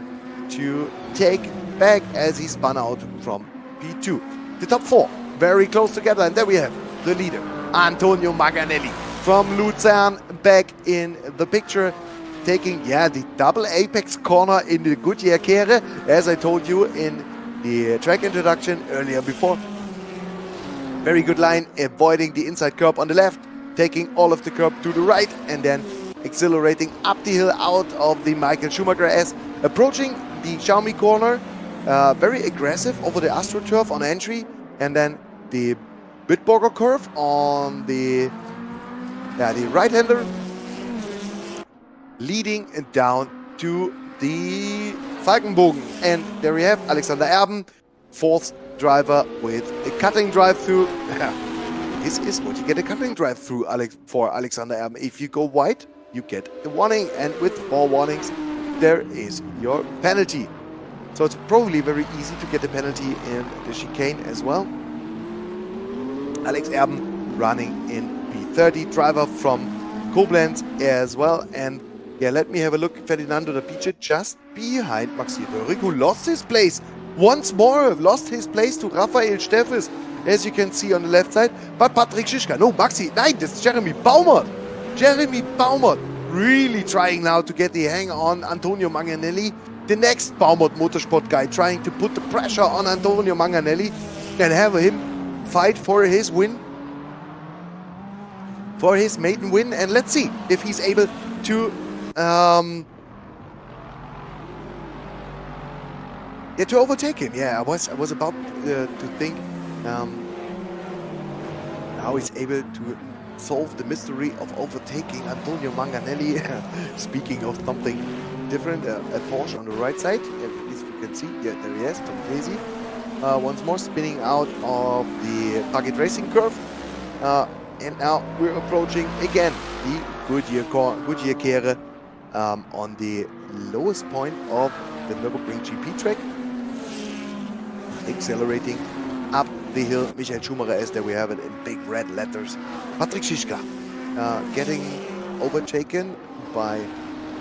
to take back as he spun out from P2. The top 4 very close together, and there we have the leader, Antonio Manganelli from Lucerne, back in the picture, taking, yeah, the double apex corner in the Goodyear Kehre, as I told you in the track introduction earlier before. Very good line, avoiding the inside curb on the left, taking all of the curb to the right, and then accelerating up the hill out of the Michael Schumacher S, approaching the Xiaomi corner, very aggressive over the AstroTurf on entry, and then the Bitburger curve on the right-hander, leading down to the Falkenbogen. And there we have Alexander Erben, 4th driver with a cutting drive-through. This is what you get a cutting drive-through for Alexander Erben. If you go wide, you get a warning, and with 4 warnings, there is your penalty. So it's probably very easy to get a penalty in the chicane as well. Alex Erben running in P30, driver from Koblenz as well. And yeah, let me have a look. Ferdinando da Pice just behind Maxi Röhrig, who lost his place once more, lost his place to Raphael Steffes, as you can see on the left side. But Patrick Schischka, no, Maxi, nein, that's Jeremy Baumert. Jeremy Baumert really trying now to get the hang on Antonio Manganelli. The next Baumert Motorsport guy trying to put the pressure on Antonio Manganelli and have him fight for his win, for his maiden win. And let's see if he's able to to overtake him. Yeah, I was about to think how he's able to solve the mystery of overtaking Antonio Manganelli. Speaking of something different, a Porsche on the right side, if you can see, yeah, there he is, Tom Crazy. Once more spinning out of the Target Racing curve. And now we're approaching again the Goodyear Kehre on the lowest point of the Nürburgring GP track. Accelerating up the hill, Michael Schumacher S, there we have it in big red letters. Patrick Schischka getting overtaken by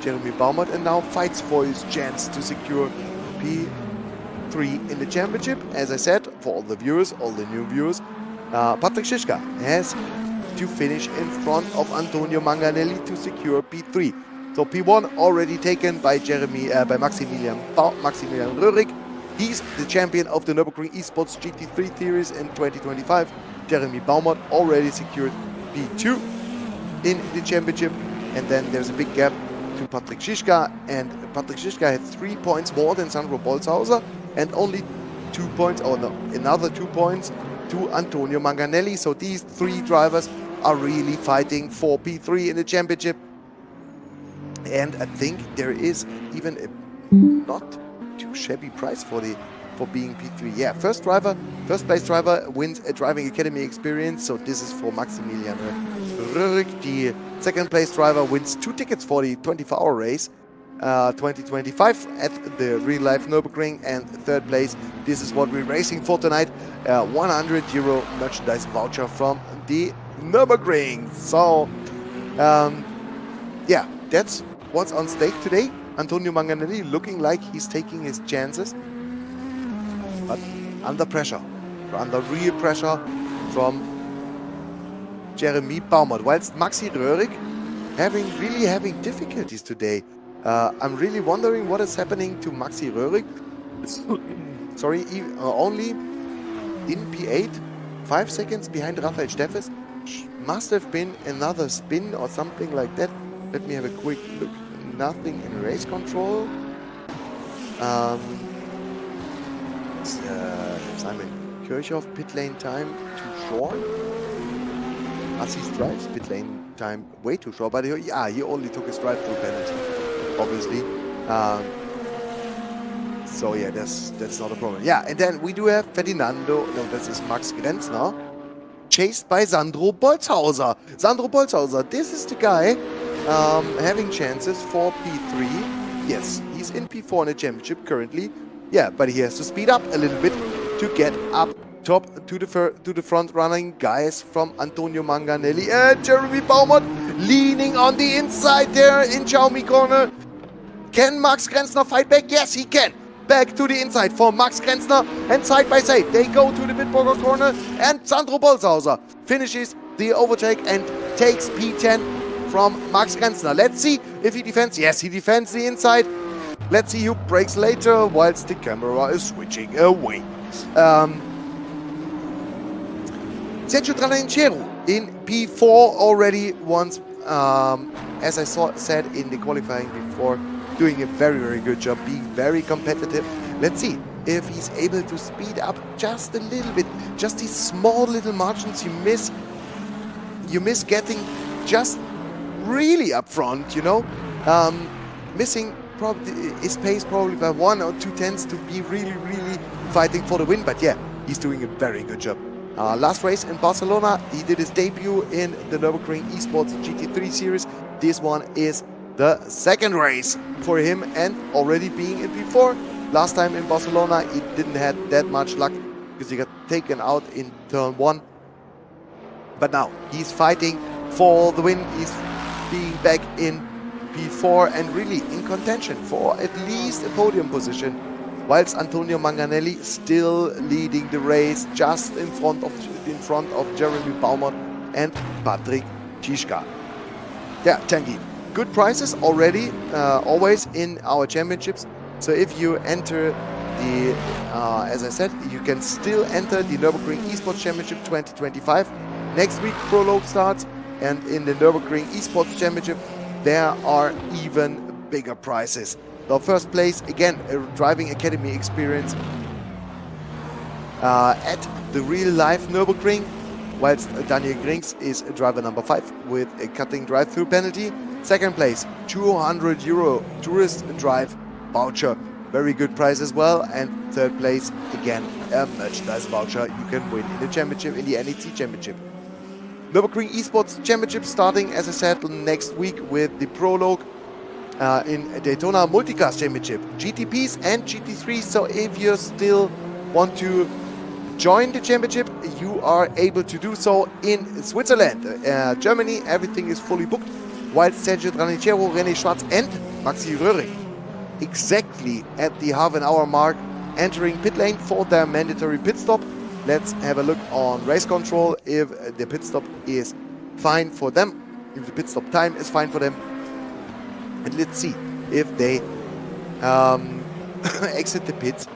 Jeremy Baumert, and now fights for his chance to secure P3 in the championship. As I said, for all the viewers, all the new viewers, Patrick Schischka has to finish in front of Antonio Manganelli to secure P3. So P1 already taken by Maximilian Röhrig. He's the champion of the Nürburgring Esports GT3 Series in 2025. Jeremy Baumert already secured P2 in the championship. And then there's a big gap to Patrick Schischka. And Patrick Schischka had 3 points more than Sandro Bolzhauser and only 2 points, or no, another 2 points to Antonio Manganelli. So these 3 drivers are really fighting for P3 in the championship. And I think there is even a not too shabby price for being P3. Yeah, first place driver wins a driving academy experience. So this is for Maximilian Röhrig. The second place driver wins 2 tickets for the 24-hour race 2025 at the real life Nürburgring. And third place, this is what we're racing for tonight, €100 merchandise voucher from the Nürburgring. So yeah, that's what's on stake today. Antonio Manganelli looking like he's taking his chances, but under pressure, under real pressure from Jeremy Baumert. Whilst Maxi Röhrig really having difficulties today. I'm really wondering what is happening to Maxi Röhrig. Sorry, only in P8, 5 seconds behind Raphael Steffes. Must have been another spin or something like that. Let me have a quick look. Nothing in race control. Simon Kirchhoff, pit lane time too short. Assis drives, pit lane time way too short, but he only took his drive-through penalty, obviously. So yeah, that's not a problem. Yeah, and then we do have Ferdinando, no, this is Max Grenzner, chased by Sandro Bolzhauser. Sandro Bolzhauser, this is the guy having chances for P3. Yes, he's in P4 in the championship currently. Yeah, but he has to speed up a little bit to get up top to the front running guys from Antonio Manganelli and Jeremy Baumert leaning on the inside there in Xiaomi corner. Can Max Grenzner fight back? Yes, he can. Back to the inside for Max Grenzner, and side by side they go to the Bitburger corner, and Sandro Bolzhauser finishes the overtake and takes P10 from Max Grenzner. Let's see if he defends. Yes, he defends the inside. Let's see who breaks later whilst the camera is switching away. Sergio Tralanchero in P4 already once, as I said in the qualifying before, doing a very, very good job, being very competitive. Let's see if he's able to speed up just a little bit. Just these small little margins you miss getting just really up front, you know. Missing probably his pace probably by 1 or 2 tenths to be really, really fighting for the win. But yeah, he's doing a very good job. Last race in Barcelona, he did his debut in the Nürburgring Esports GT3 Series. This one is the second race for him, and already being in P4. Last time in Barcelona, he didn't have that much luck because he got taken out in turn 1. But now he's fighting for the win. He's being back in P4 and really in contention for at least a podium position, whilst Antonio Manganelli still leading the race just in front of Jeremy Baumert and Patrick Cziszka. Yeah, Tanguy, good prizes already, always in our championships. So if you enter the, as I said, you can still enter the Nürburgring Esports Championship 2025. Next week prologue starts, and in the Nürburgring Esports Championship there are even bigger prizes. The first place, again, a driving academy experience at the real-life Nürburgring, whilst Daniel Kriens is driver number 5 with a cutting drive-through penalty. Second place, €200 tourist drive voucher. Very good prize as well. And third place, again, a merchandise voucher you can win in the championship, in the NEC championship. Nürburgring Esports Championship starting, as I said, next week with the prologue in Daytona Multiclass Championship, GTPs and GT3s. So if you still want to join the championship, you are able to do so in Switzerland. Germany, everything is fully booked, while Sergio Tralanchero, René Schwarz and Maxi Röhrig exactly at the half-an-hour mark entering pit lane for their mandatory pit stop. Let's have a look on race control if the pit stop is fine for them, if the pit stop time is fine for them. And let's see if they exit the pits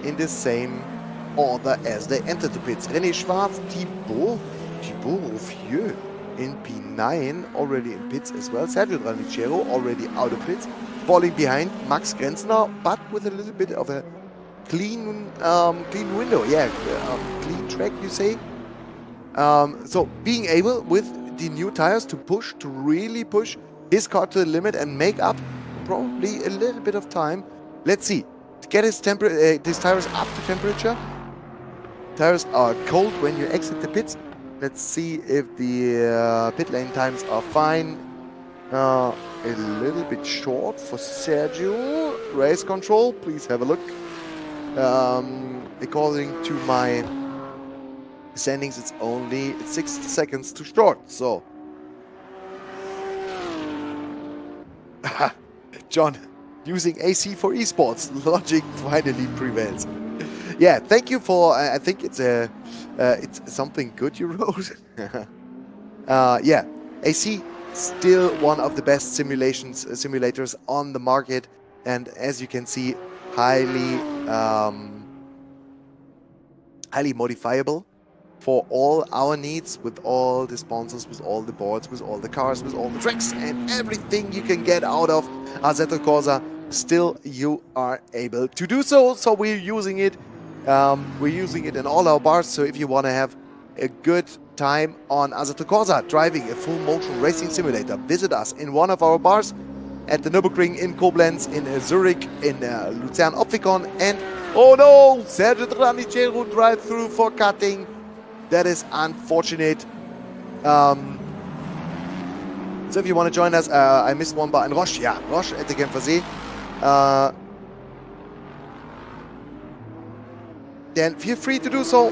in the same order as they entered the pits. René Schwarz, Thibaut Rouffieux in P9, already in pits as well. Sergio Tralanchero already out of pits, falling behind Max Grenzner, but with a little bit of a clean window, clean track, you say. So being able with the new tires to really push his car to the limit and make up probably a little bit of time. Let's see, to get his tires up to temperature. Tires are cold when you exit the pits. Let's see if the pit lane times are fine. A little bit short for Sergio. Race control, please have a look. According to my standings, it's only 6 seconds too short. So, John, using AC for esports, logic finally prevails. Yeah, thank you for. I think it's something good you wrote. Yeah, AC still one of the best simulators on the market, and as you can see, highly modifiable for all our needs, with all the sponsors, with all the boards, with all the cars, with all the tracks, and everything you can get out of Assetto Corsa. Still, you are able to do so. So we're using it. We're using it in all our bars. So if you want to have a good time on Assetto Corsa, driving a full motion racing simulator, visit us in one of our bars at the Nürburgring in Koblenz, in Zurich, in Lucerne, Opfikon, and oh no, Sergio Tranicero drive through for cutting. That is unfortunate. So if you want to join us, I missed one bar in Roche. Yeah, Roche at the Genfer See. Then feel free to do so.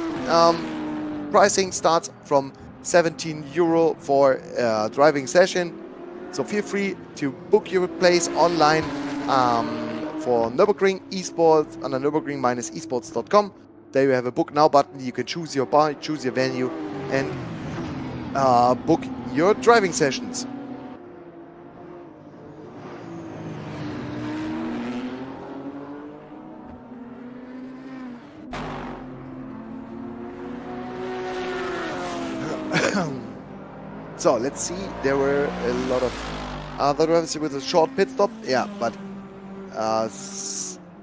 Pricing starts from €17 for a driving session. So feel free to book your place online for Nürburgring Esports on the Nürburgring-Esports.com. There you have a book now button. You can choose your bar, choose your venue, and book your driving sessions. So let's see, there were a lot of other drivers with a short pit stop. Yeah, but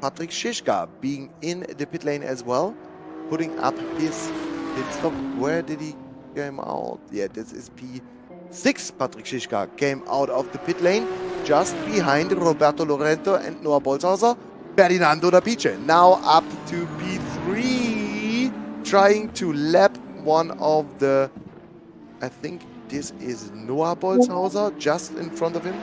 Patrick Schischka being in the pit lane as well, putting up his pit stop. Where did he came out? Yeah, this is P6. Patrick Schischka came out of the pit lane just behind Roberto Lorenzo and Noah Bolshauser. Ferdinando da Pice now up to P3, trying to lap one of the, I think this is Noah Bolshauser just in front of him.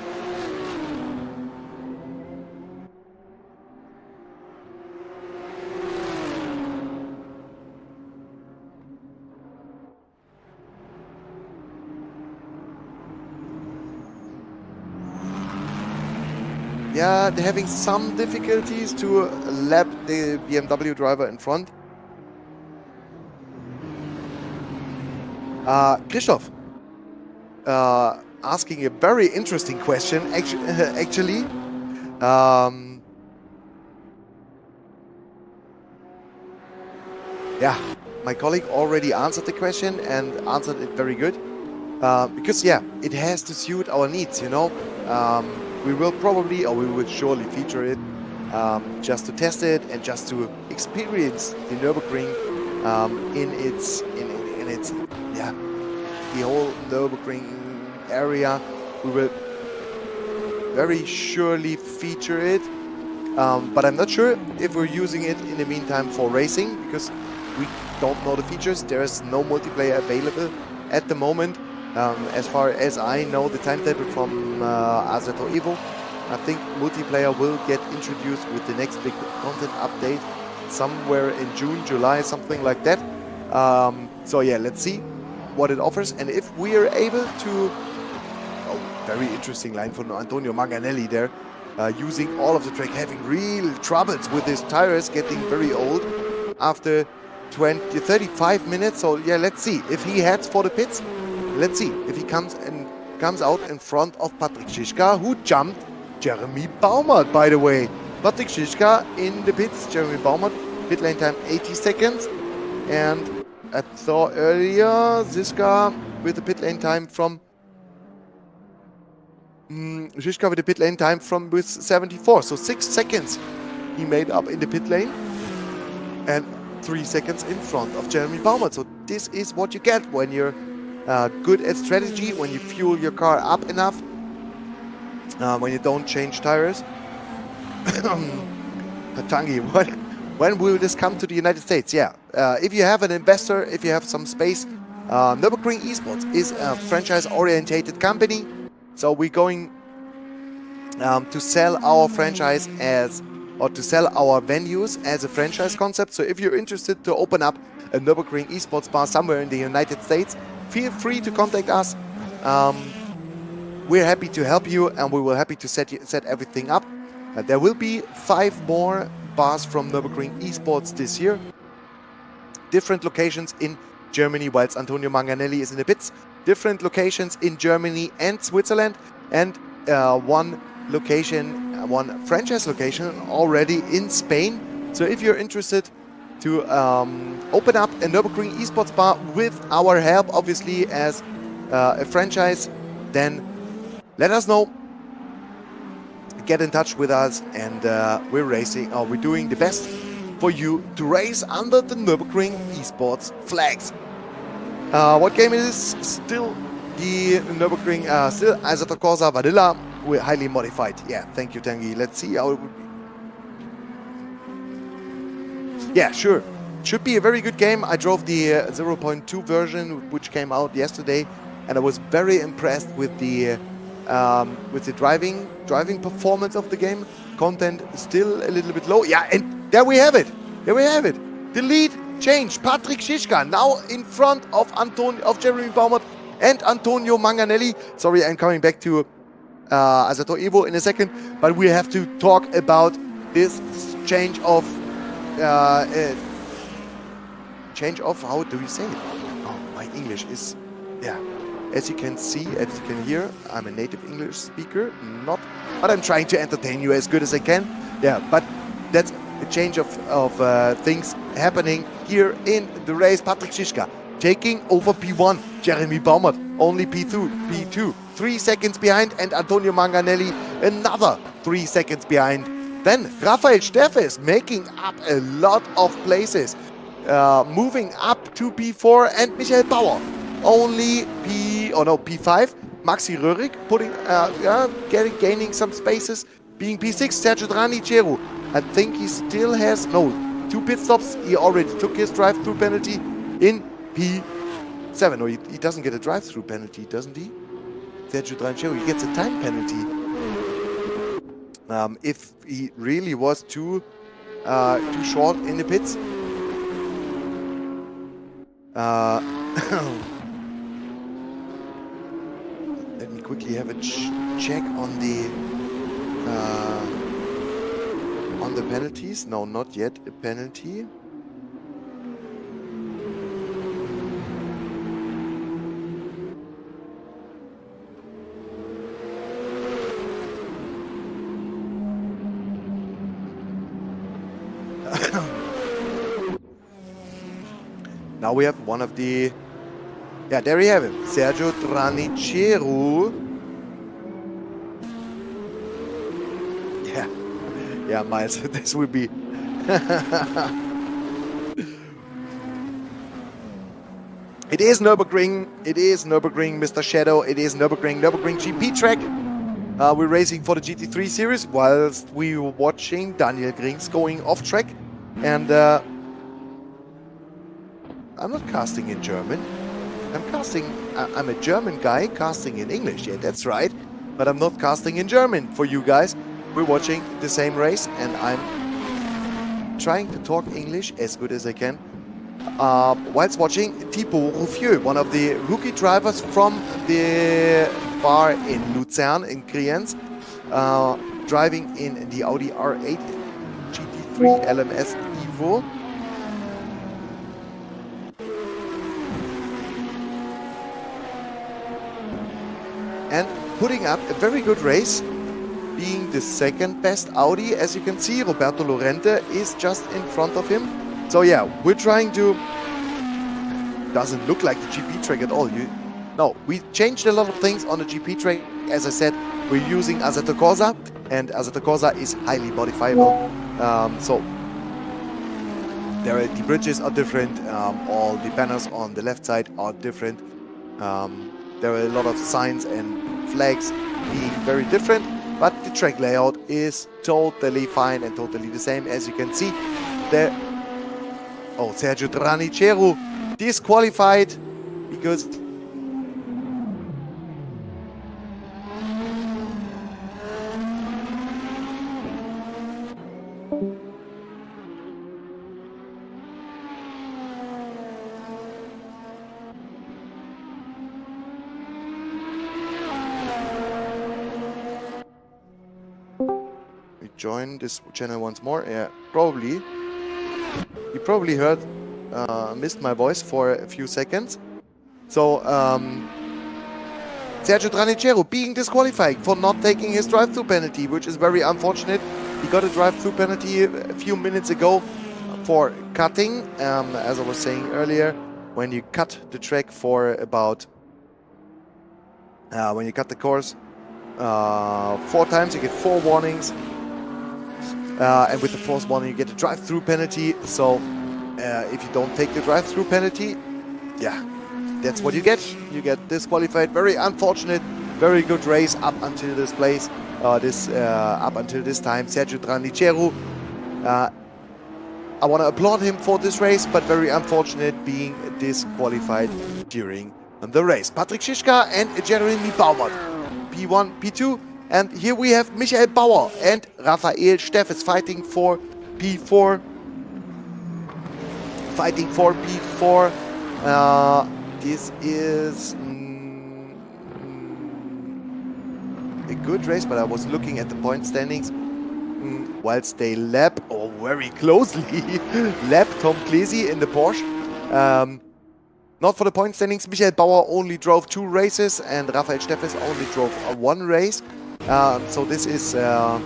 Yeah, they're having some difficulties to lap the BMW driver in front. Christoph, asking a very interesting question, actually. Yeah, my colleague already answered the question and answered it very good. Because, yeah, it has to suit our needs, you know. We will probably, or we will surely feature it just to test it and just to experience the Nürburgring in its yeah, the whole Nürburgring area. We will very surely feature it, but I'm not sure if we're using it in the meantime for racing, because we don't know the features. There is no multiplayer available at the moment. As far as I know the timetable from Assetto Evo, I think multiplayer will get introduced with the next big content update somewhere in June, July, something like that. So yeah, let's see what it offers, and if we are able to, oh, very interesting line from Antonio Manganelli there, using all of the track, having real troubles with his tires, getting very old after 35 minutes. So yeah, let's see if he heads for the pits. Let's see if he comes out in front of Patrick Schischka, who jumped Jeremy Baumert, by the way. Patrick Schischka in the pits, Jeremy Baumert, pit lane time 80 seconds. And I saw earlier Schischka with the pit lane time from with 74. So 6 seconds he made up in the pit lane, and 3 seconds in front of Jeremy Baumert. So this is what you get when you're good at strategy, when you fuel your car up enough, when you don't change tires. Patangi, when will this come to the United States? Yeah, if you have an investor, if you have some space, Nürburgring Esports is a franchise-orientated company. So we're going to sell our franchise to sell our venues as a franchise concept. So if you're interested to open up a Nürburgring Esports Bar somewhere in the United States, feel free to contact us. We're happy to help you, and we will happy to set everything up. There will be 5 more bars from Nürburgring Esports this year. Different locations in Germany, whilst Antonio Manganelli is in the pits. different locations in Germany and Switzerland, and one franchise location already in Spain. So if you're interested to open up a Nürburgring Esports Bar with our help, obviously as a franchise, then let us know. Get in touch with us, and we're doing the best for you to race under the Nürburgring Esports flags. What game is still the Nürburgring? Still Assetto Corsa Vanilla. We're highly modified. Yeah, thank you, Tanguy. Let's see how it would be. Yeah, sure. Should be a very good game. I drove the 0.2 version, which came out yesterday, and I was very impressed with the driving performance of the game. Content still a little bit low. Yeah, and there we have it. There we have it. The lead changed. Patrick Schischka now in front of Jeremy Baumert and Antonio Manganelli. Sorry, I'm coming back to Assetto Evo in a second, but we have to talk about this change of how do we say it? Oh, my English is, yeah. As you can see, as you can hear, I'm a native English speaker, but I'm trying to entertain you as good as I can. Yeah, but that's a change of things happening here in the race. Patrick Schischka taking over P1. Jeremy Baumert only P2, 3 seconds behind, and Antonio Manganelli another 3 seconds behind. Then Rafael Steffes making up a lot of places, moving up to P4, and Michael Bauer only P5. Maxi Röhrig gaining some spaces, being P6. Sergio Draniceru, I think he still has 2 pit stops. He already took his drive-through penalty in P7. No, he doesn't get a drive-through penalty, doesn't he? Sergio Draniceru, he gets a time penalty. If he really was too short in the pits. Let me quickly have a check on the penalties. No, not yet a penalty. Now we have one of the... Yeah, there we have him. Sergio Draniceru. Yeah, Miles, this would be... It is Nürburgring. It is Nürburgring, Mr. Shadow. It is Nürburgring GP track. We're racing for the GT3 Series whilst we were watching Daniel Kriens going off track. And I'm not casting in German. I'm a German guy casting in English. Yeah, that's right. But I'm not casting in German for you guys. We're watching the same race, and I'm trying to talk English as good as I can. Whilst watching Thibaut Rouffieux, one of the rookie drivers from the bar in Lucerne, in Kriens, driving in the Audi R8 GT3 LMS Evo. And putting up a very good race, being the second best Audi. As you can see, Roberto Lorente is just in front of him. So yeah, we're trying to... Doesn't look like the GP track at all. No, we changed a lot of things on the GP track. As I said, we're using Assetto Corsa, and Assetto Corsa is highly modifiable. So the bridges are different. All the banners on the left side are different. There are a lot of signs and flags being very different, but the track layout is totally fine and totally the same. As you can see there. Oh, Sergio Draniceru disqualified because we join this channel once more. Yeah, probably. You probably heard, missed my voice for a few seconds. So, Sergio Tranicero being disqualified for not taking his drive-through penalty, which is very unfortunate. He got a drive-through penalty a few minutes ago for cutting. As I was saying earlier, when you cut the track for about... when you cut the course 4 times, you get 4 warnings. And with the 4th warning, you get a drive-through penalty. So if you don't take the drive-through penalty, yeah, that's what you get. You get disqualified. Very unfortunate. Very good race up until this place. Up until this time, Sergio Tranicero. I want to applaud him for this race, but very unfortunate being disqualified during the race. Patrick Schischka and Jeremy Baumert, P1, P2. And here we have Michael Bauer and Raphael Steffes fighting for P4. This is a good race, but I was looking at the point standings whilst they lap, or very closely, lap Tom Klesi in the Porsche. Not for the point standings. Michael Bauer only drove 2 races and Raphael Steffes only drove 1 race. So this is not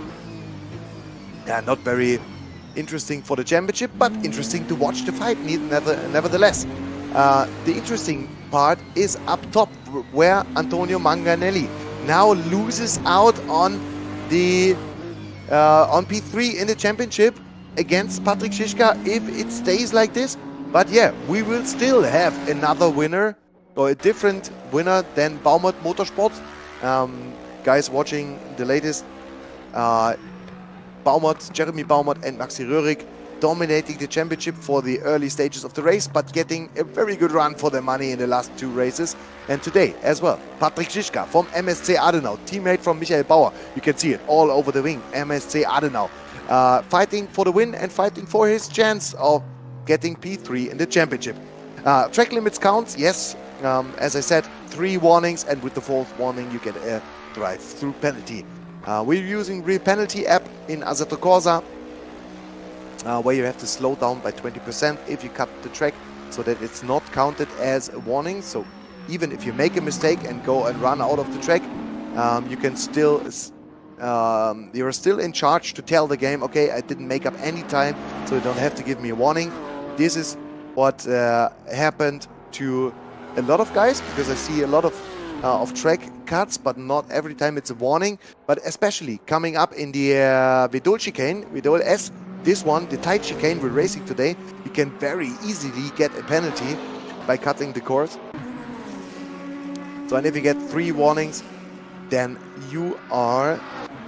very interesting for the championship, but interesting to watch the fight nevertheless. The interesting part is up top, where Antonio Manganelli now loses out on the on P3 in the championship against Patrick Schischka if it stays like this. But yeah, we will still have another winner, or a different winner than Baumert Motorsport. Guys watching the latest, Jeremy Baumert and Maxi Röhrig dominating the championship for the early stages of the race, but getting a very good run for their money in the last 2 races. And today as well, Patrick Schischka from MSC Adenau, teammate from Michael Bauer. You can see it all over the wing, MSC Adenau. Fighting for the win and fighting for his chance of getting P3 in the championship. Track limits counts, yes. As I said, 3 warnings, and with the 4th warning you get a drive-through penalty. We're using Real Penalty app in Assetto Corsa, where you have to slow down by 20% if you cut the track, so that it's not counted as a warning. So even if you make a mistake and go and run out of the track, you can still, you're still in charge to tell the game, okay, I didn't make up any time, so you don't have to give me a warning. This is what happened to a lot of guys, because I see a lot of track cuts, but not every time it's a warning. But especially coming up in the Vedol chicane, Vedol S, this one, the tight chicane we're racing today, you can very easily get a penalty by cutting the course. So, and if you get 3 warnings, then you are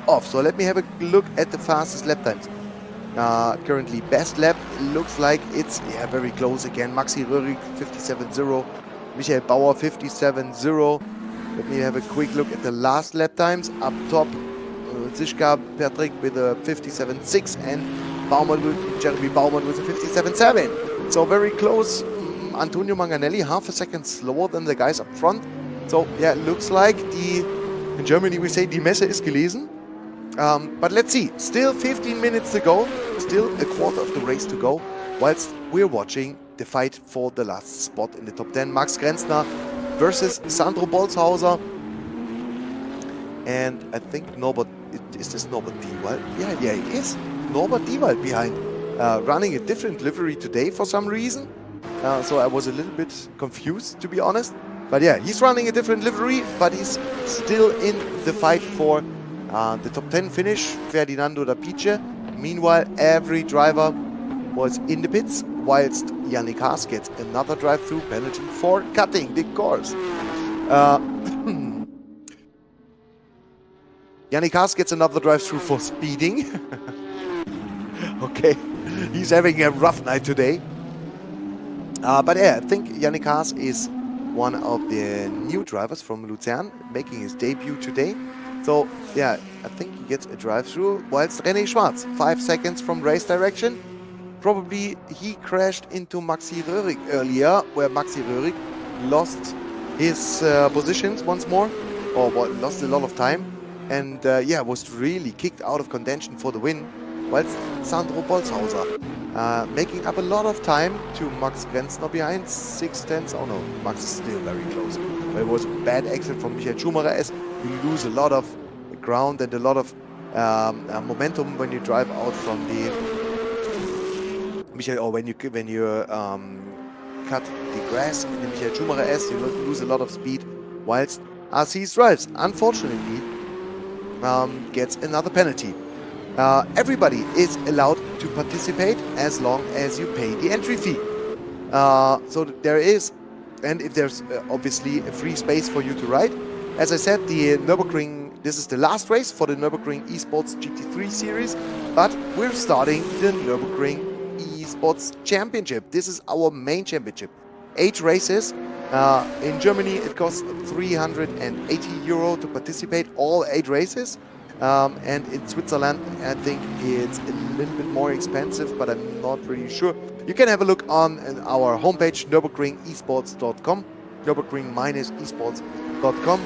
off. So let me have a look at the fastest lap times. Currently best lap, looks like it's very close again. Maxi Röhrig 57.0, Michael Bauer 57.0. Let me have a quick look at the last lap times. Up top, Schischka Patrick with a 57.6 and Jeremy Baumert with a 57.7. So very close. Antonio Manganelli half a second slower than the guys up front. So yeah, looks like in Germany we say die Messe ist gelesen. But let's see, still 15 minutes to go, still a quarter of the race to go, whilst we're watching the fight for the last spot in the top 10. Max Grenzner versus Sandro Bolzhauser. And I think Norbert, is this Norbert Diewald? Yeah, it is. Norbert Diewald behind, running a different livery today for some reason. So I was a little bit confused, to be honest. But yeah, he's running a different livery, but he's still in the fight for the top 10 finish, Ferdinando Dapice. Meanwhile, every driver was in the pits, whilst Yannick Haas gets another drive-through penalty for cutting the course. Yannick Haas gets another drive-through for speeding. Okay, he's having a rough night today. But yeah, I think Yannick Haas is one of the new drivers from Lucerne, making his debut today. So yeah, I think he gets a drive-through, whilst René Schwarz, 5 seconds from race direction. Probably he crashed into Maxi Röhrig earlier, where Maxi Röhrig lost his positions once more, or lost a lot of time, and yeah, was really kicked out of contention for the win, whilst Sandro Bolzhauser making up a lot of time to Max Grenzner behind, 6/10. Oh no, Max is still very close. But it was a bad exit from Michael Schumacher as you lose a lot of ground and a lot of momentum when you drive out from the Michael, or when you cut the grass in the Michael Schumacher S, you lose a lot of speed whilst RC's drives. Unfortunately, gets another penalty. Everybody is allowed to participate as long as you pay the entry fee. So there is, and if there's obviously a free space for you to ride. As I said, the Nürburgring, this is the last race for the Nürburgring Esports GT3 Series, but we're starting the Nürburgring Esports Championship. This is our main championship. 8 races. In Germany, it costs €380 to participate, all 8 races. And in Switzerland, I think it's a little bit more expensive, but I'm not really sure. You can have a look on our homepage, nürburgringesports.com, nürburgring-esports.com.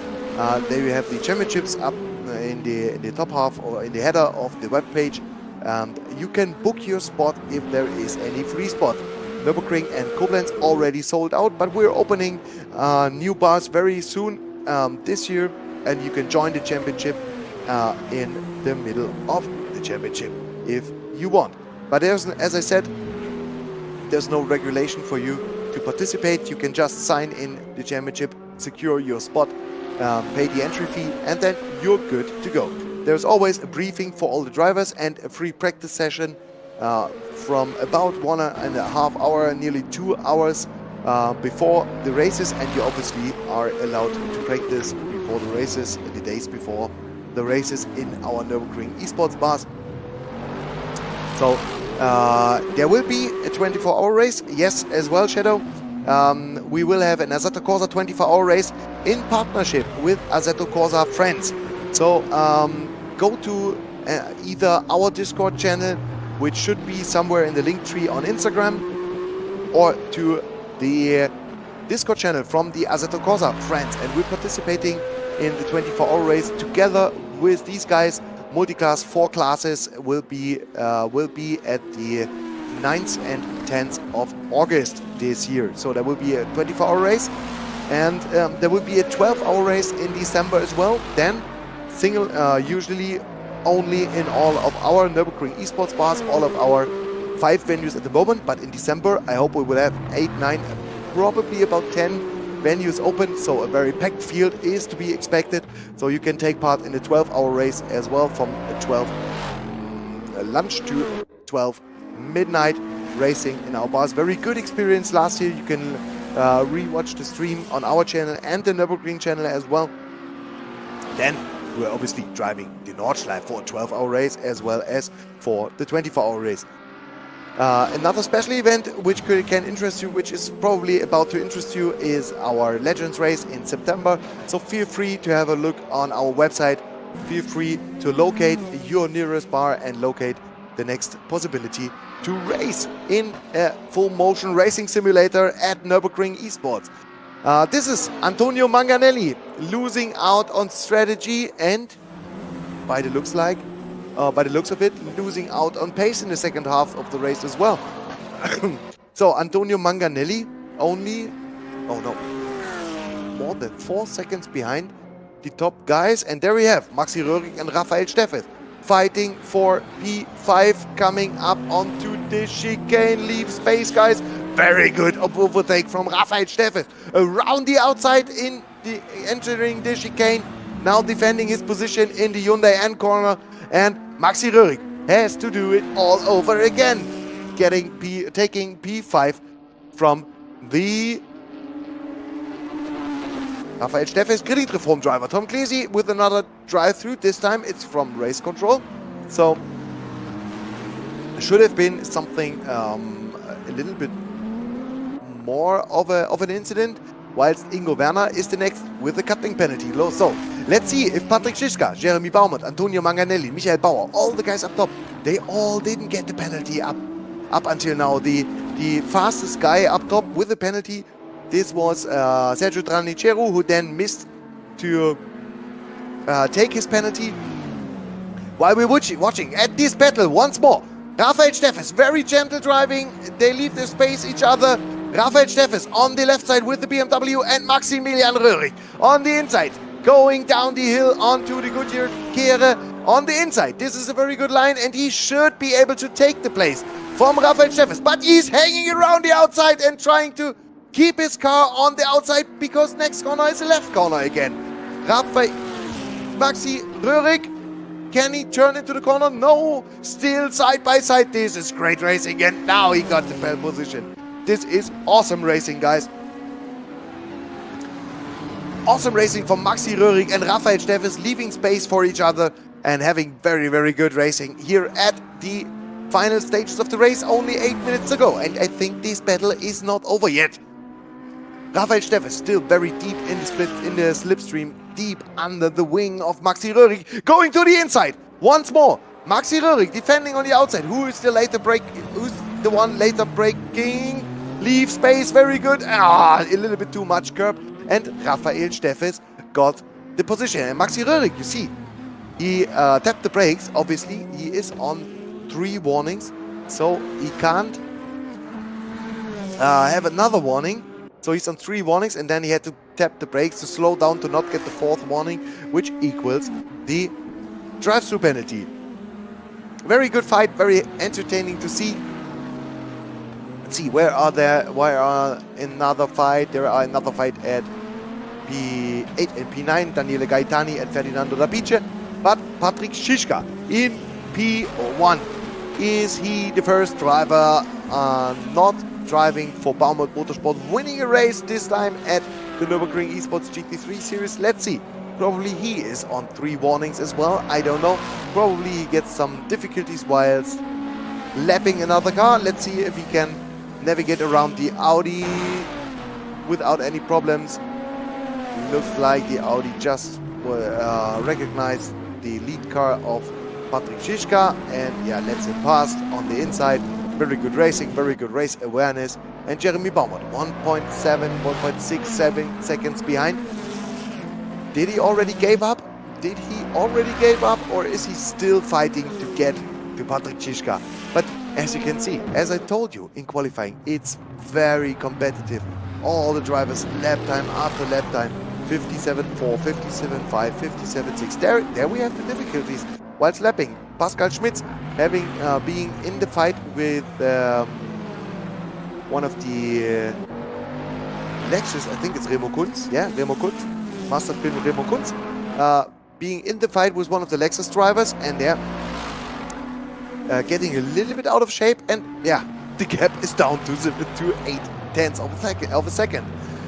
There you have the championships up in the top half or in the header of the web page. You can book your spot if there is any free spot. Nürburgring and Koblenz already sold out, but we're opening new bars very soon this year, and you can join the championship in the middle of the championship if you want. But there's, as I said, there's no regulation for you to participate. You can just sign in the championship, secure your spot, pay the entry fee, and then you're good to go. There's always a briefing for all the drivers and a free practice session from about 1.5 hours, nearly 2 hours before the races, and you obviously are allowed to practice before the races, the days before the races in our Nürburgring Esports Bars. So there will be a 24-hour race, yes, as well, Shadow. We will have an Assetto Corsa 24-hour race in partnership with Assetto Corsa Friends. So go to either our Discord channel, which should be somewhere in the link tree on Instagram, or to the Discord channel from the Assetto Corsa Friends, and we're participating in the 24-hour race together with these guys. Multiclass 4 classes will be at the 9th and 10th of August this year. So there will be a 24-hour race, and there will be a 12-hour race in December as well. Then single, usually only in all of our Nürburgring Esports Bars, all of our 5 venues at the moment. But in December, I hope we will have 8, 9, probably about 10 venues open, so a very packed field is to be expected. So you can take part in a 12-hour race as well, from 12 lunch to 12 midnight racing in our bars. Very good experience last year. You can re-watch the stream on our channel and the Nürburgring channel as well. Then we're obviously driving the Nordschleife for a 12-hour race as well as for the 24-hour race. Another special event which can interest you, which is probably about to interest you, is our Legends race in September. So feel free to have a look on our website. Feel free to locate your nearest bar and locate the next possibility to race in a full motion racing simulator at Nürburgring Esports. This is Antonio Manganelli losing out on strategy and, by the looks of it, losing out on pace in the second half of the race as well. So Antonio Manganelli only, more than 4 seconds behind the top guys. And there we have Maxi Röhrig and Raphael Steffes fighting for P5, coming up onto the chicane. Leave space, guys. Very good overtake from Raphael Steffes. Around the outside entering the chicane. Now defending his position in the Hyundai N corner. And Maxi Röhrig has to do it all over again, taking P5 from the Raphael Steffes Credit Reform driver. Tom Clesi with another drive-through. This time it's from race control. So should have been something a little bit more of an incident, whilst Ingo Werner is the next with the cutting penalty. So let's see if Patrick Schischka, Jeremy Baumert, Antonio Manganelli, Michael Bauer, all the guys up top, they all didn't get the penalty up until now. The fastest guy up top with the penalty, this was Sergio Tranichero, who then missed to take his penalty. While we're watching at this battle once more, Raphael Steffes, very gentle driving. They leave their space each other. Raphael Steffes on the left side with the BMW and Maximilian Röhrig on the inside. Going down the hill onto the Goodyear Kehre on the inside. This is a very good line and he should be able to take the place from Raphael Steffes. But he's hanging around the outside and trying to keep his car on the outside because next corner is a left corner again. Maxi Röhrig, can he turn into the corner? No, still side by side. This is great racing and now he got the pole position. This is awesome racing, guys. Awesome racing from Maxi Röhrig and Raphael Steffes, leaving space for each other and having very, very good racing here at the final stages of the race only 8 minutes ago. And I think this battle is not over yet. Raphael Steffes still very deep in the slipstream, deep under the wing of Maxi Röhrig, going to the inside once more. Maxi Röhrig defending on the outside. Who's the one later braking? Leave space, very good. A little bit too much curb. And Raphael Steffes got the position. And Maxi Röhrig, you see, he tapped the brakes. Obviously, he is on 3 warnings, so he can't have another warning. So he's on 3 warnings, and then he had to tap the brakes to slow down to not get the 4th warning, which equals the drive-through penalty. Very good fight, very entertaining to see. Let's see, where are another fight? There are another fight at P8 and P9, Daniele Gaetani and Ferdinando Rapice. But Patrick Schischka in P1. Is he the first driver not driving for Baumert Motorsport, winning a race this time at the Nürburgring Esports GT3 Series? Let's see. Probably he is on 3 warnings as well. I don't know. Probably he gets some difficulties whilst lapping another car. Let's see if he can navigate around the Audi without any problems. Looks like the Audi just recognized the lead car of Patrick Schischka and yeah, lets him pass on the inside. Very good racing, very good race awareness. And Jeremy Baumert, 1.67 seconds behind. Did he already give up? Or is he still fighting to get to Patrick Schischka? But as you can see, as I told you in qualifying, it's very competitive. All the drivers lap time after lap time, 57.4, 57.5, 57.6. There we have the difficulties whilst lapping. Pascal Schmitz having being in the fight with one of the Lexus, I think it's Remo Kunz. Yeah, Remo Kunz. Must have been Remo Kunz. Being in the fight with one of the Lexus drivers, and they're getting a little bit out of shape, and yeah, the gap is down to 8/10 of a second.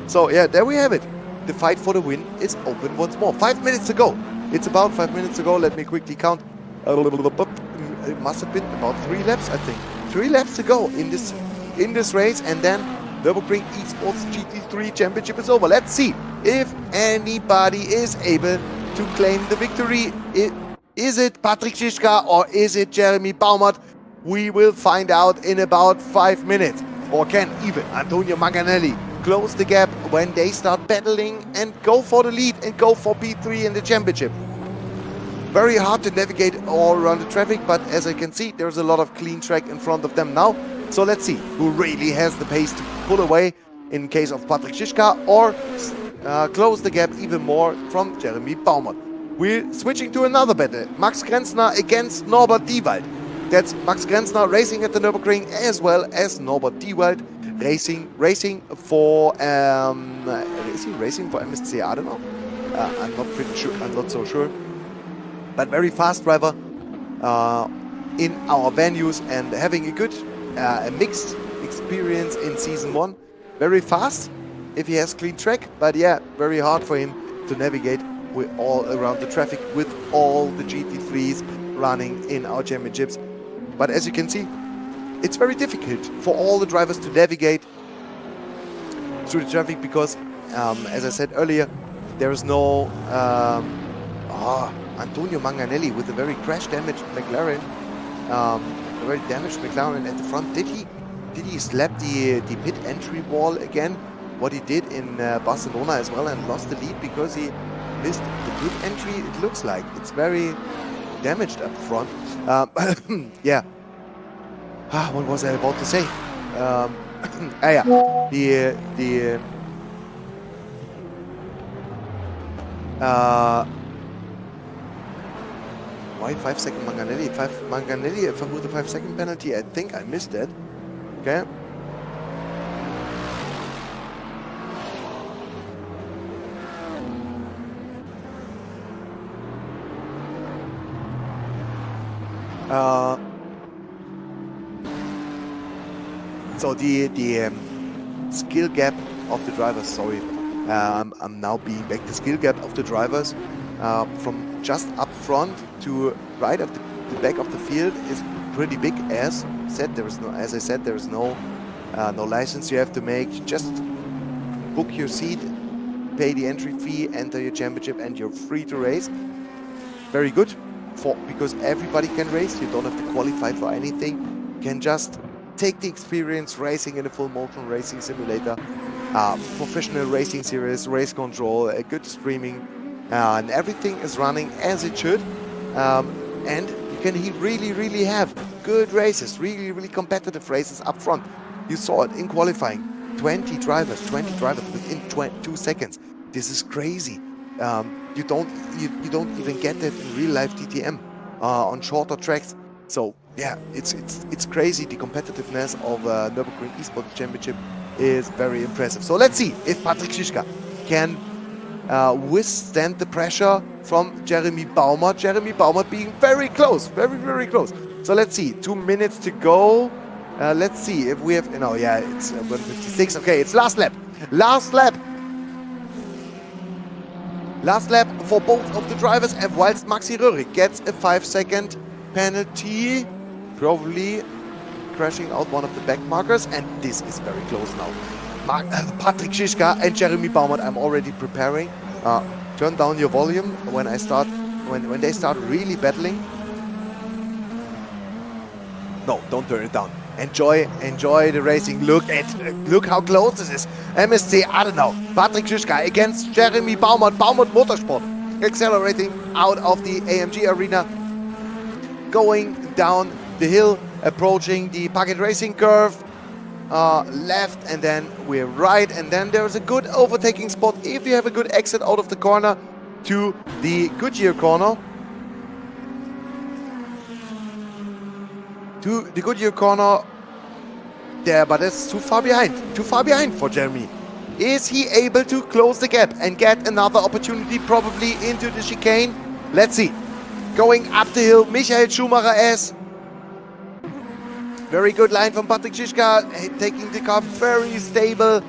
So yeah, there we have it. The fight for the win is open once more. 5 minutes to go. It's about 5 minutes to go. Let me quickly count. It must have been about 3 laps, I think. 3 laps to go in this race, and then Nürburgring Esports GT3 Championship is over. Let's see if anybody is able to claim the victory. Is it Patrick Schischka or is it Jeremy Baumert? We will find out in about 5 minutes. Or can even Antonio Manganelli close the gap when they start battling and go for the lead and go for P3 in the championship? Very hard to navigate all around the traffic, but as I can see, there's a lot of clean track in front of them now. So let's see who really has the pace to pull away in case of Patrick Schischka or close the gap even more from Jeremy Baumert. We're switching to another battle. Max Grenzner against Norbert Diewald. That's Max Grenzner racing at the Nürburgring as well as Norbert Diewald racing for is he racing for MSC? I don't know. I'm not pretty sure. I'm not so sure. But very fast driver in our venues and having a good a mixed experience in season 1. Very fast if he has clean track, but yeah, very hard for him to navigate with all around the traffic with all the GT3s running in our championships. But as you can see, it's very difficult for all the drivers to navigate through the traffic because, as I said earlier, there is no Antonio Manganelli with a very crash-damaged McLaren, a very damaged McLaren at the front. Did he slap the pit entry wall again? What he did in Barcelona as well, and lost the lead because he missed the pit entry. It looks like it's very damaged up front. Yeah, What was I about to say? Yeah, why 5 second Manganelli? Manganelli, if I put the 5 second penalty, I think I missed it. Okay. So the skill gap of the drivers, sorry, I'm now being back. The skill gap of the drivers from just up front to right of the back of the field is pretty big. As said, there is no, as I said, there is no license you have to make. Just book your seat, pay the entry fee, enter your championship, and you're free to race. Very good, because everybody can race. You don't have to qualify for anything. You can just take the experience racing in a full motion racing simulator, professional racing series, race control, a good streaming, and everything is running as it should. And you can really have good races, really competitive races up front. You saw it in qualifying. 20 drivers within 2 seconds. This is crazy. You don't even get that in real life DTM on shorter tracks. So yeah, it's crazy. The competitiveness of Nürburgring Esports Championship is very impressive. So let's see if Patrick Schischka can withstand the pressure from Jeremy Baumert. Jeremy Baumert being very close, very close. So let's see, 2 minutes to go. Let's see if we have, no, yeah, it's 1:56. Okay, it's last lap. Last lap for both of the drivers, and whilst Maxi Röhrig gets a 5 second penalty, probably crashing out one of the back markers, and this is very close now. Patrick Schischka and Jeremy Baumert, I'm already preparing. Turn down your volume when they start really battling. No, don't turn it down. Enjoy the racing. Look how close this is. MSC Adenau, Patrick Schischka against Jeremy Baumert. Baumert Motorsport accelerating out of the AMG arena, going down the hill, approaching the Packet Racing curve. Left, and then we're right, and then there's a good overtaking spot if you have a good exit out of the corner to the Goodyear corner. To the Goodyear corner there, but it's too far behind for Jeremy. Is he able to close the gap and get another opportunity, probably into the chicane? Let's see. Going up the hill, Michael Schumacher S. Very good line from Patrick Schischka, taking the car very stable.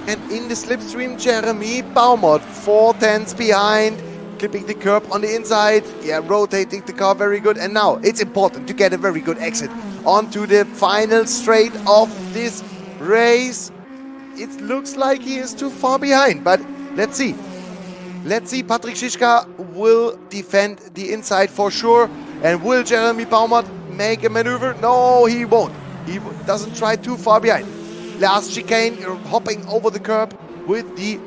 And in the slipstream, Jeremy Baumert, 4/10 behind, clipping the curb on the inside. Yeah, rotating the car very good. And now it's important to get a very good exit onto the final straight of this race. It looks like he is too far behind, but let's see. Let's see, Patrick Schischka will defend the inside for sure. And will Jeremy Baumert make a maneuver? No, he won't. He doesn't try too far behind. Last chicane, hopping over the curb with the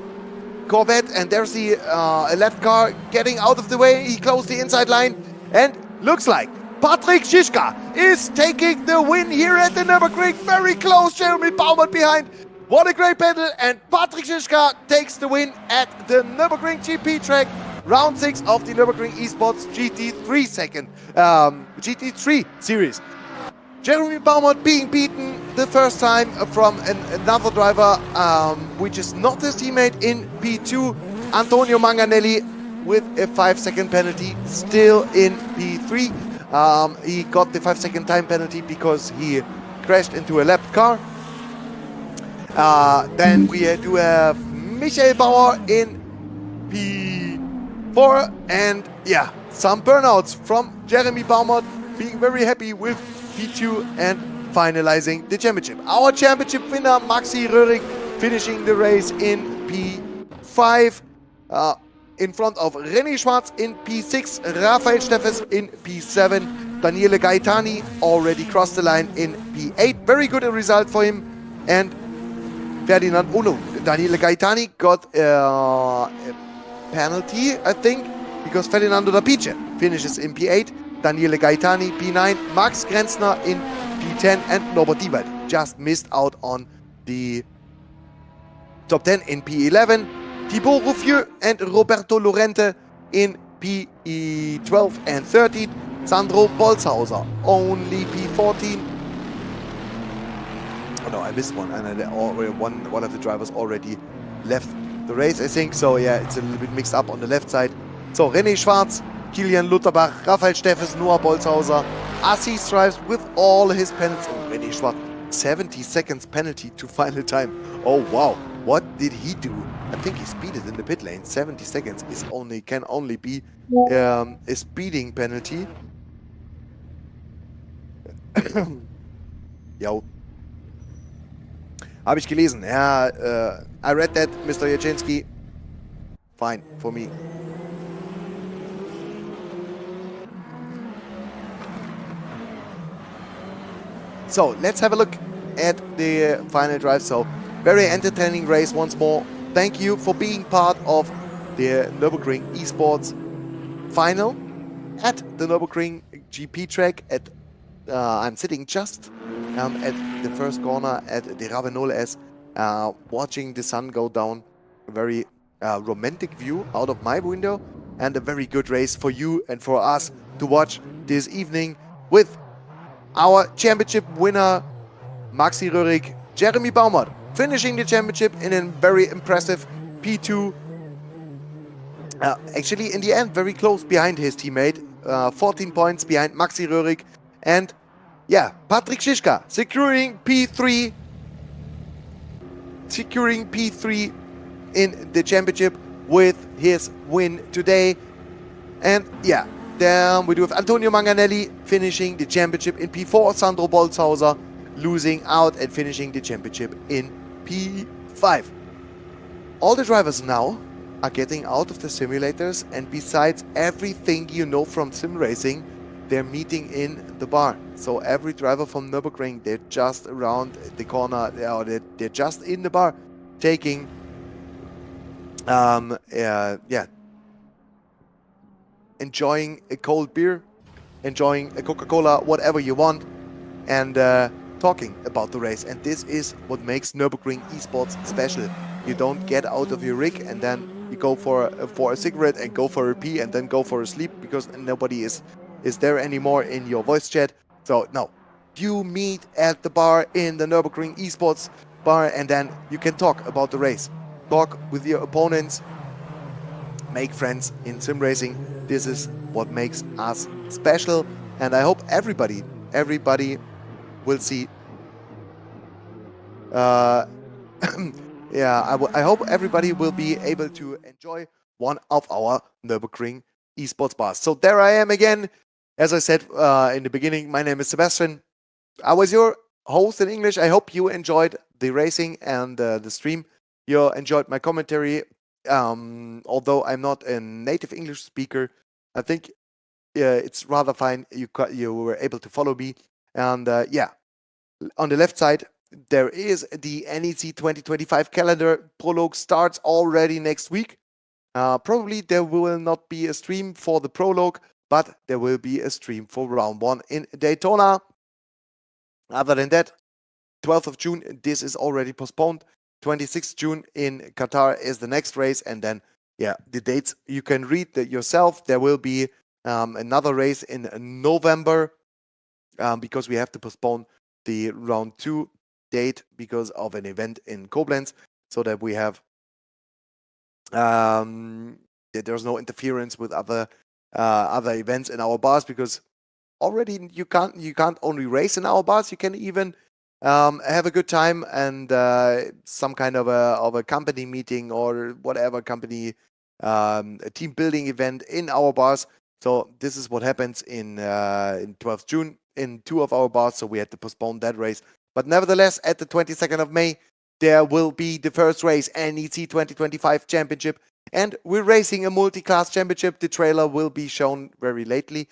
Corvette, and there's the left car getting out of the way. He closed the inside line, and looks like Patrick Schischka is taking the win here at the Nürburgring. Very close, Jeremy Baumert behind. What a great battle, and Patrick Schischka takes the win at the Nürburgring GP track. Round 6 of the Nürburgring Esports GT3 Series. Jeremy Baumert being beaten the first time from another driver, which is not his teammate in P2, Antonio Manganelli, with a 5 second penalty, still in P3. He got the 5 second time penalty because he crashed into a lapped car. Then we do have Michael Bauer in P4, and yeah, some burnouts from Jeremy Baumert, being very happy with P2 and finalizing the championship. Our championship winner, Maxi Röhrig, finishing the race in P5, in front of René Schwarz in P6, Rafael Steffes in P7, Daniele Gaetani already crossed the line in P8. Very good result for him. And Ferdinand, oh no, Daniele Gaetani got a penalty, I think, because Ferdinando da Pice finishes in P8. Daniele Gaetani, P9, Max Grenzner in P10, and Norbert Diewald just missed out on the top 10 in P11. Thibaut Rouffieux and Roberto Lorente in P12 and 13. Sandro Bolzhauser only P14. Oh no, I missed one, and one of the drivers already left the race, I think. So yeah, it's a little bit mixed up on the left side. So René Schwarz, Kilian Lutterbach, Raphael Steffes, Noah Bolzhauser. Assis drives with all his penalties. Oh, René Schwarz, 70 seconds penalty to final time. Oh wow, what did he do? I think he speeded in the pit lane. 70 seconds can only be a speeding penalty. Yo. Habe ich gelesen. Ja, I read that, Mr. Jaczynski. Fine, for me. So, let's have a look at the final drive. So, very entertaining race once more. Thank you for being part of the Nürburgring Esports final at the Nürburgring GP track. I'm sitting just at the first corner at the Ravenol S, watching the sun go down. A very romantic view out of my window, and a very good race for you and for us to watch this evening with our championship winner, Maxi Röhrig, Jeremy Baumert, finishing the championship in a very impressive P2. Actually, in the end, very close behind his teammate, 14 points behind Maxi Röhrig. And yeah, Patrick Schischka securing P3 in the championship with his win today. And yeah, then we do have Antonio Manganelli finishing the championship in P4, Sandro Bolzhauser losing out and finishing the championship in P5. All the drivers now are getting out of the simulators, and besides everything you know from sim racing, they're meeting in the bar. So every driver from Nürburgring, they're just around the corner, or they're just in the bar, taking, enjoying a cold beer, enjoying a Coca-Cola, whatever you want, and talking about the race. And this is what makes Nürburgring Esports special. You don't get out of your rig and then you go for a cigarette and go for a pee and then go for a sleep because nobody is there anymore in your voice chat. So no, you meet at the bar in the Nürburgring Esports Bar, and then you can talk about the race, talk with your opponents, make friends in sim racing. This is what makes us special, and I hope everybody will see. Yeah, I hope everybody will be able to enjoy one of our Nürburgring Esports Bars. So there I am again. As I said in the beginning, my name is Sebastian. I was your host in English. I hope you enjoyed the racing and the stream. You enjoyed my commentary. Although I'm not a native English speaker, I think it's rather fine. You were able to follow me. And yeah, on the left side, there is the NEC 2025 calendar. Prologue starts already next week. Probably there will not be a stream for the prologue, but there will be a stream for round 1 in Daytona. Other than that, 12th of June, this is already postponed. 26th June in Qatar is the next race. And then, yeah, the dates you can read yourself. There will be another race in November because we have to postpone the round 2 date because of an event in Koblenz, so that we have there's no interference with other events in our bars, because already you can't only race in our bars, you can even have a good time and some kind of a company meeting or whatever company a team building event in our bars. So this is what happens in 12th June in 2 of our bars, so we had to postpone that race. But nevertheless, at the 22nd of May, there will be the first race, NEC 2025 Championship, and we're racing a multi-class championship. The trailer will be shown very lately.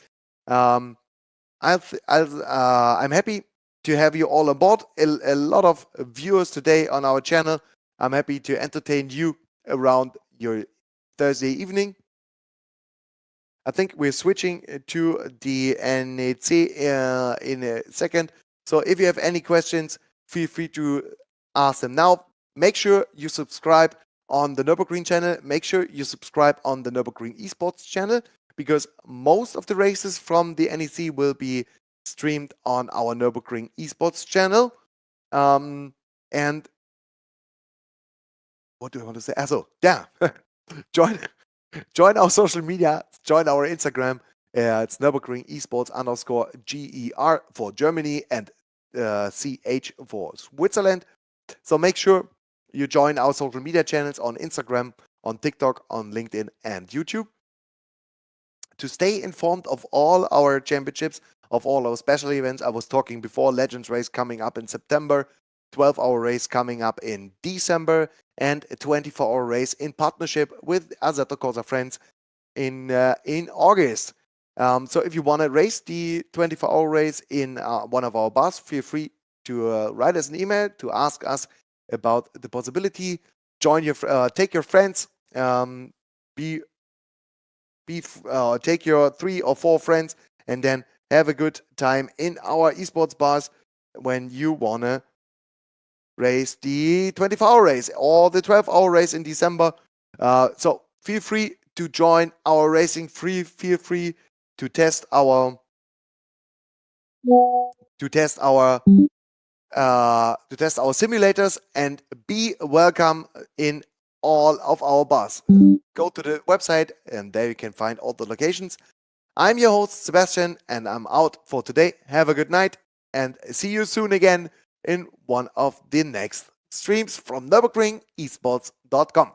I'm happy to have you all on board. A lot of viewers today on our channel. I'm happy to entertain you around your Thursday evening. I think we're switching to the NEC in a second. So if you have any questions, feel free to ask them now. Make sure you subscribe on the Nürburgring channel. Make sure you subscribe on the Nürburgring Esports channel, because most of the races from the NEC will be streamed on our Nürburgring Esports channel. And what do I want to say? Also, yeah, join our social media, join our Instagram. It's Nürburgring Esports _GER for Germany and CH for Switzerland. So make sure you join our social media channels on Instagram, on TikTok, on LinkedIn, and YouTube to stay informed of all our championships, of all our special events. I was talking before, Legends race coming up in September, 12-hour race coming up in December, and a 24-hour race in partnership with Assetto Corsa friends in August. So if you want to race the 24-hour race in one of our bars, feel free to write us an email to ask us about the possibility. Join your, take your friends, take your 3 or 4 friends, and then have a good time in our esports bars when you wanna race the 24-hour race or the 12-hour race in December. So feel free to join our racing. Feel free to test our simulators and be welcome in all of our bars. Go to the website and there you can find all the locations. I'm your host Sebastian and I'm out for today. Have a good night and see you soon again in one of the next streams from Nürburgring-Esports.com.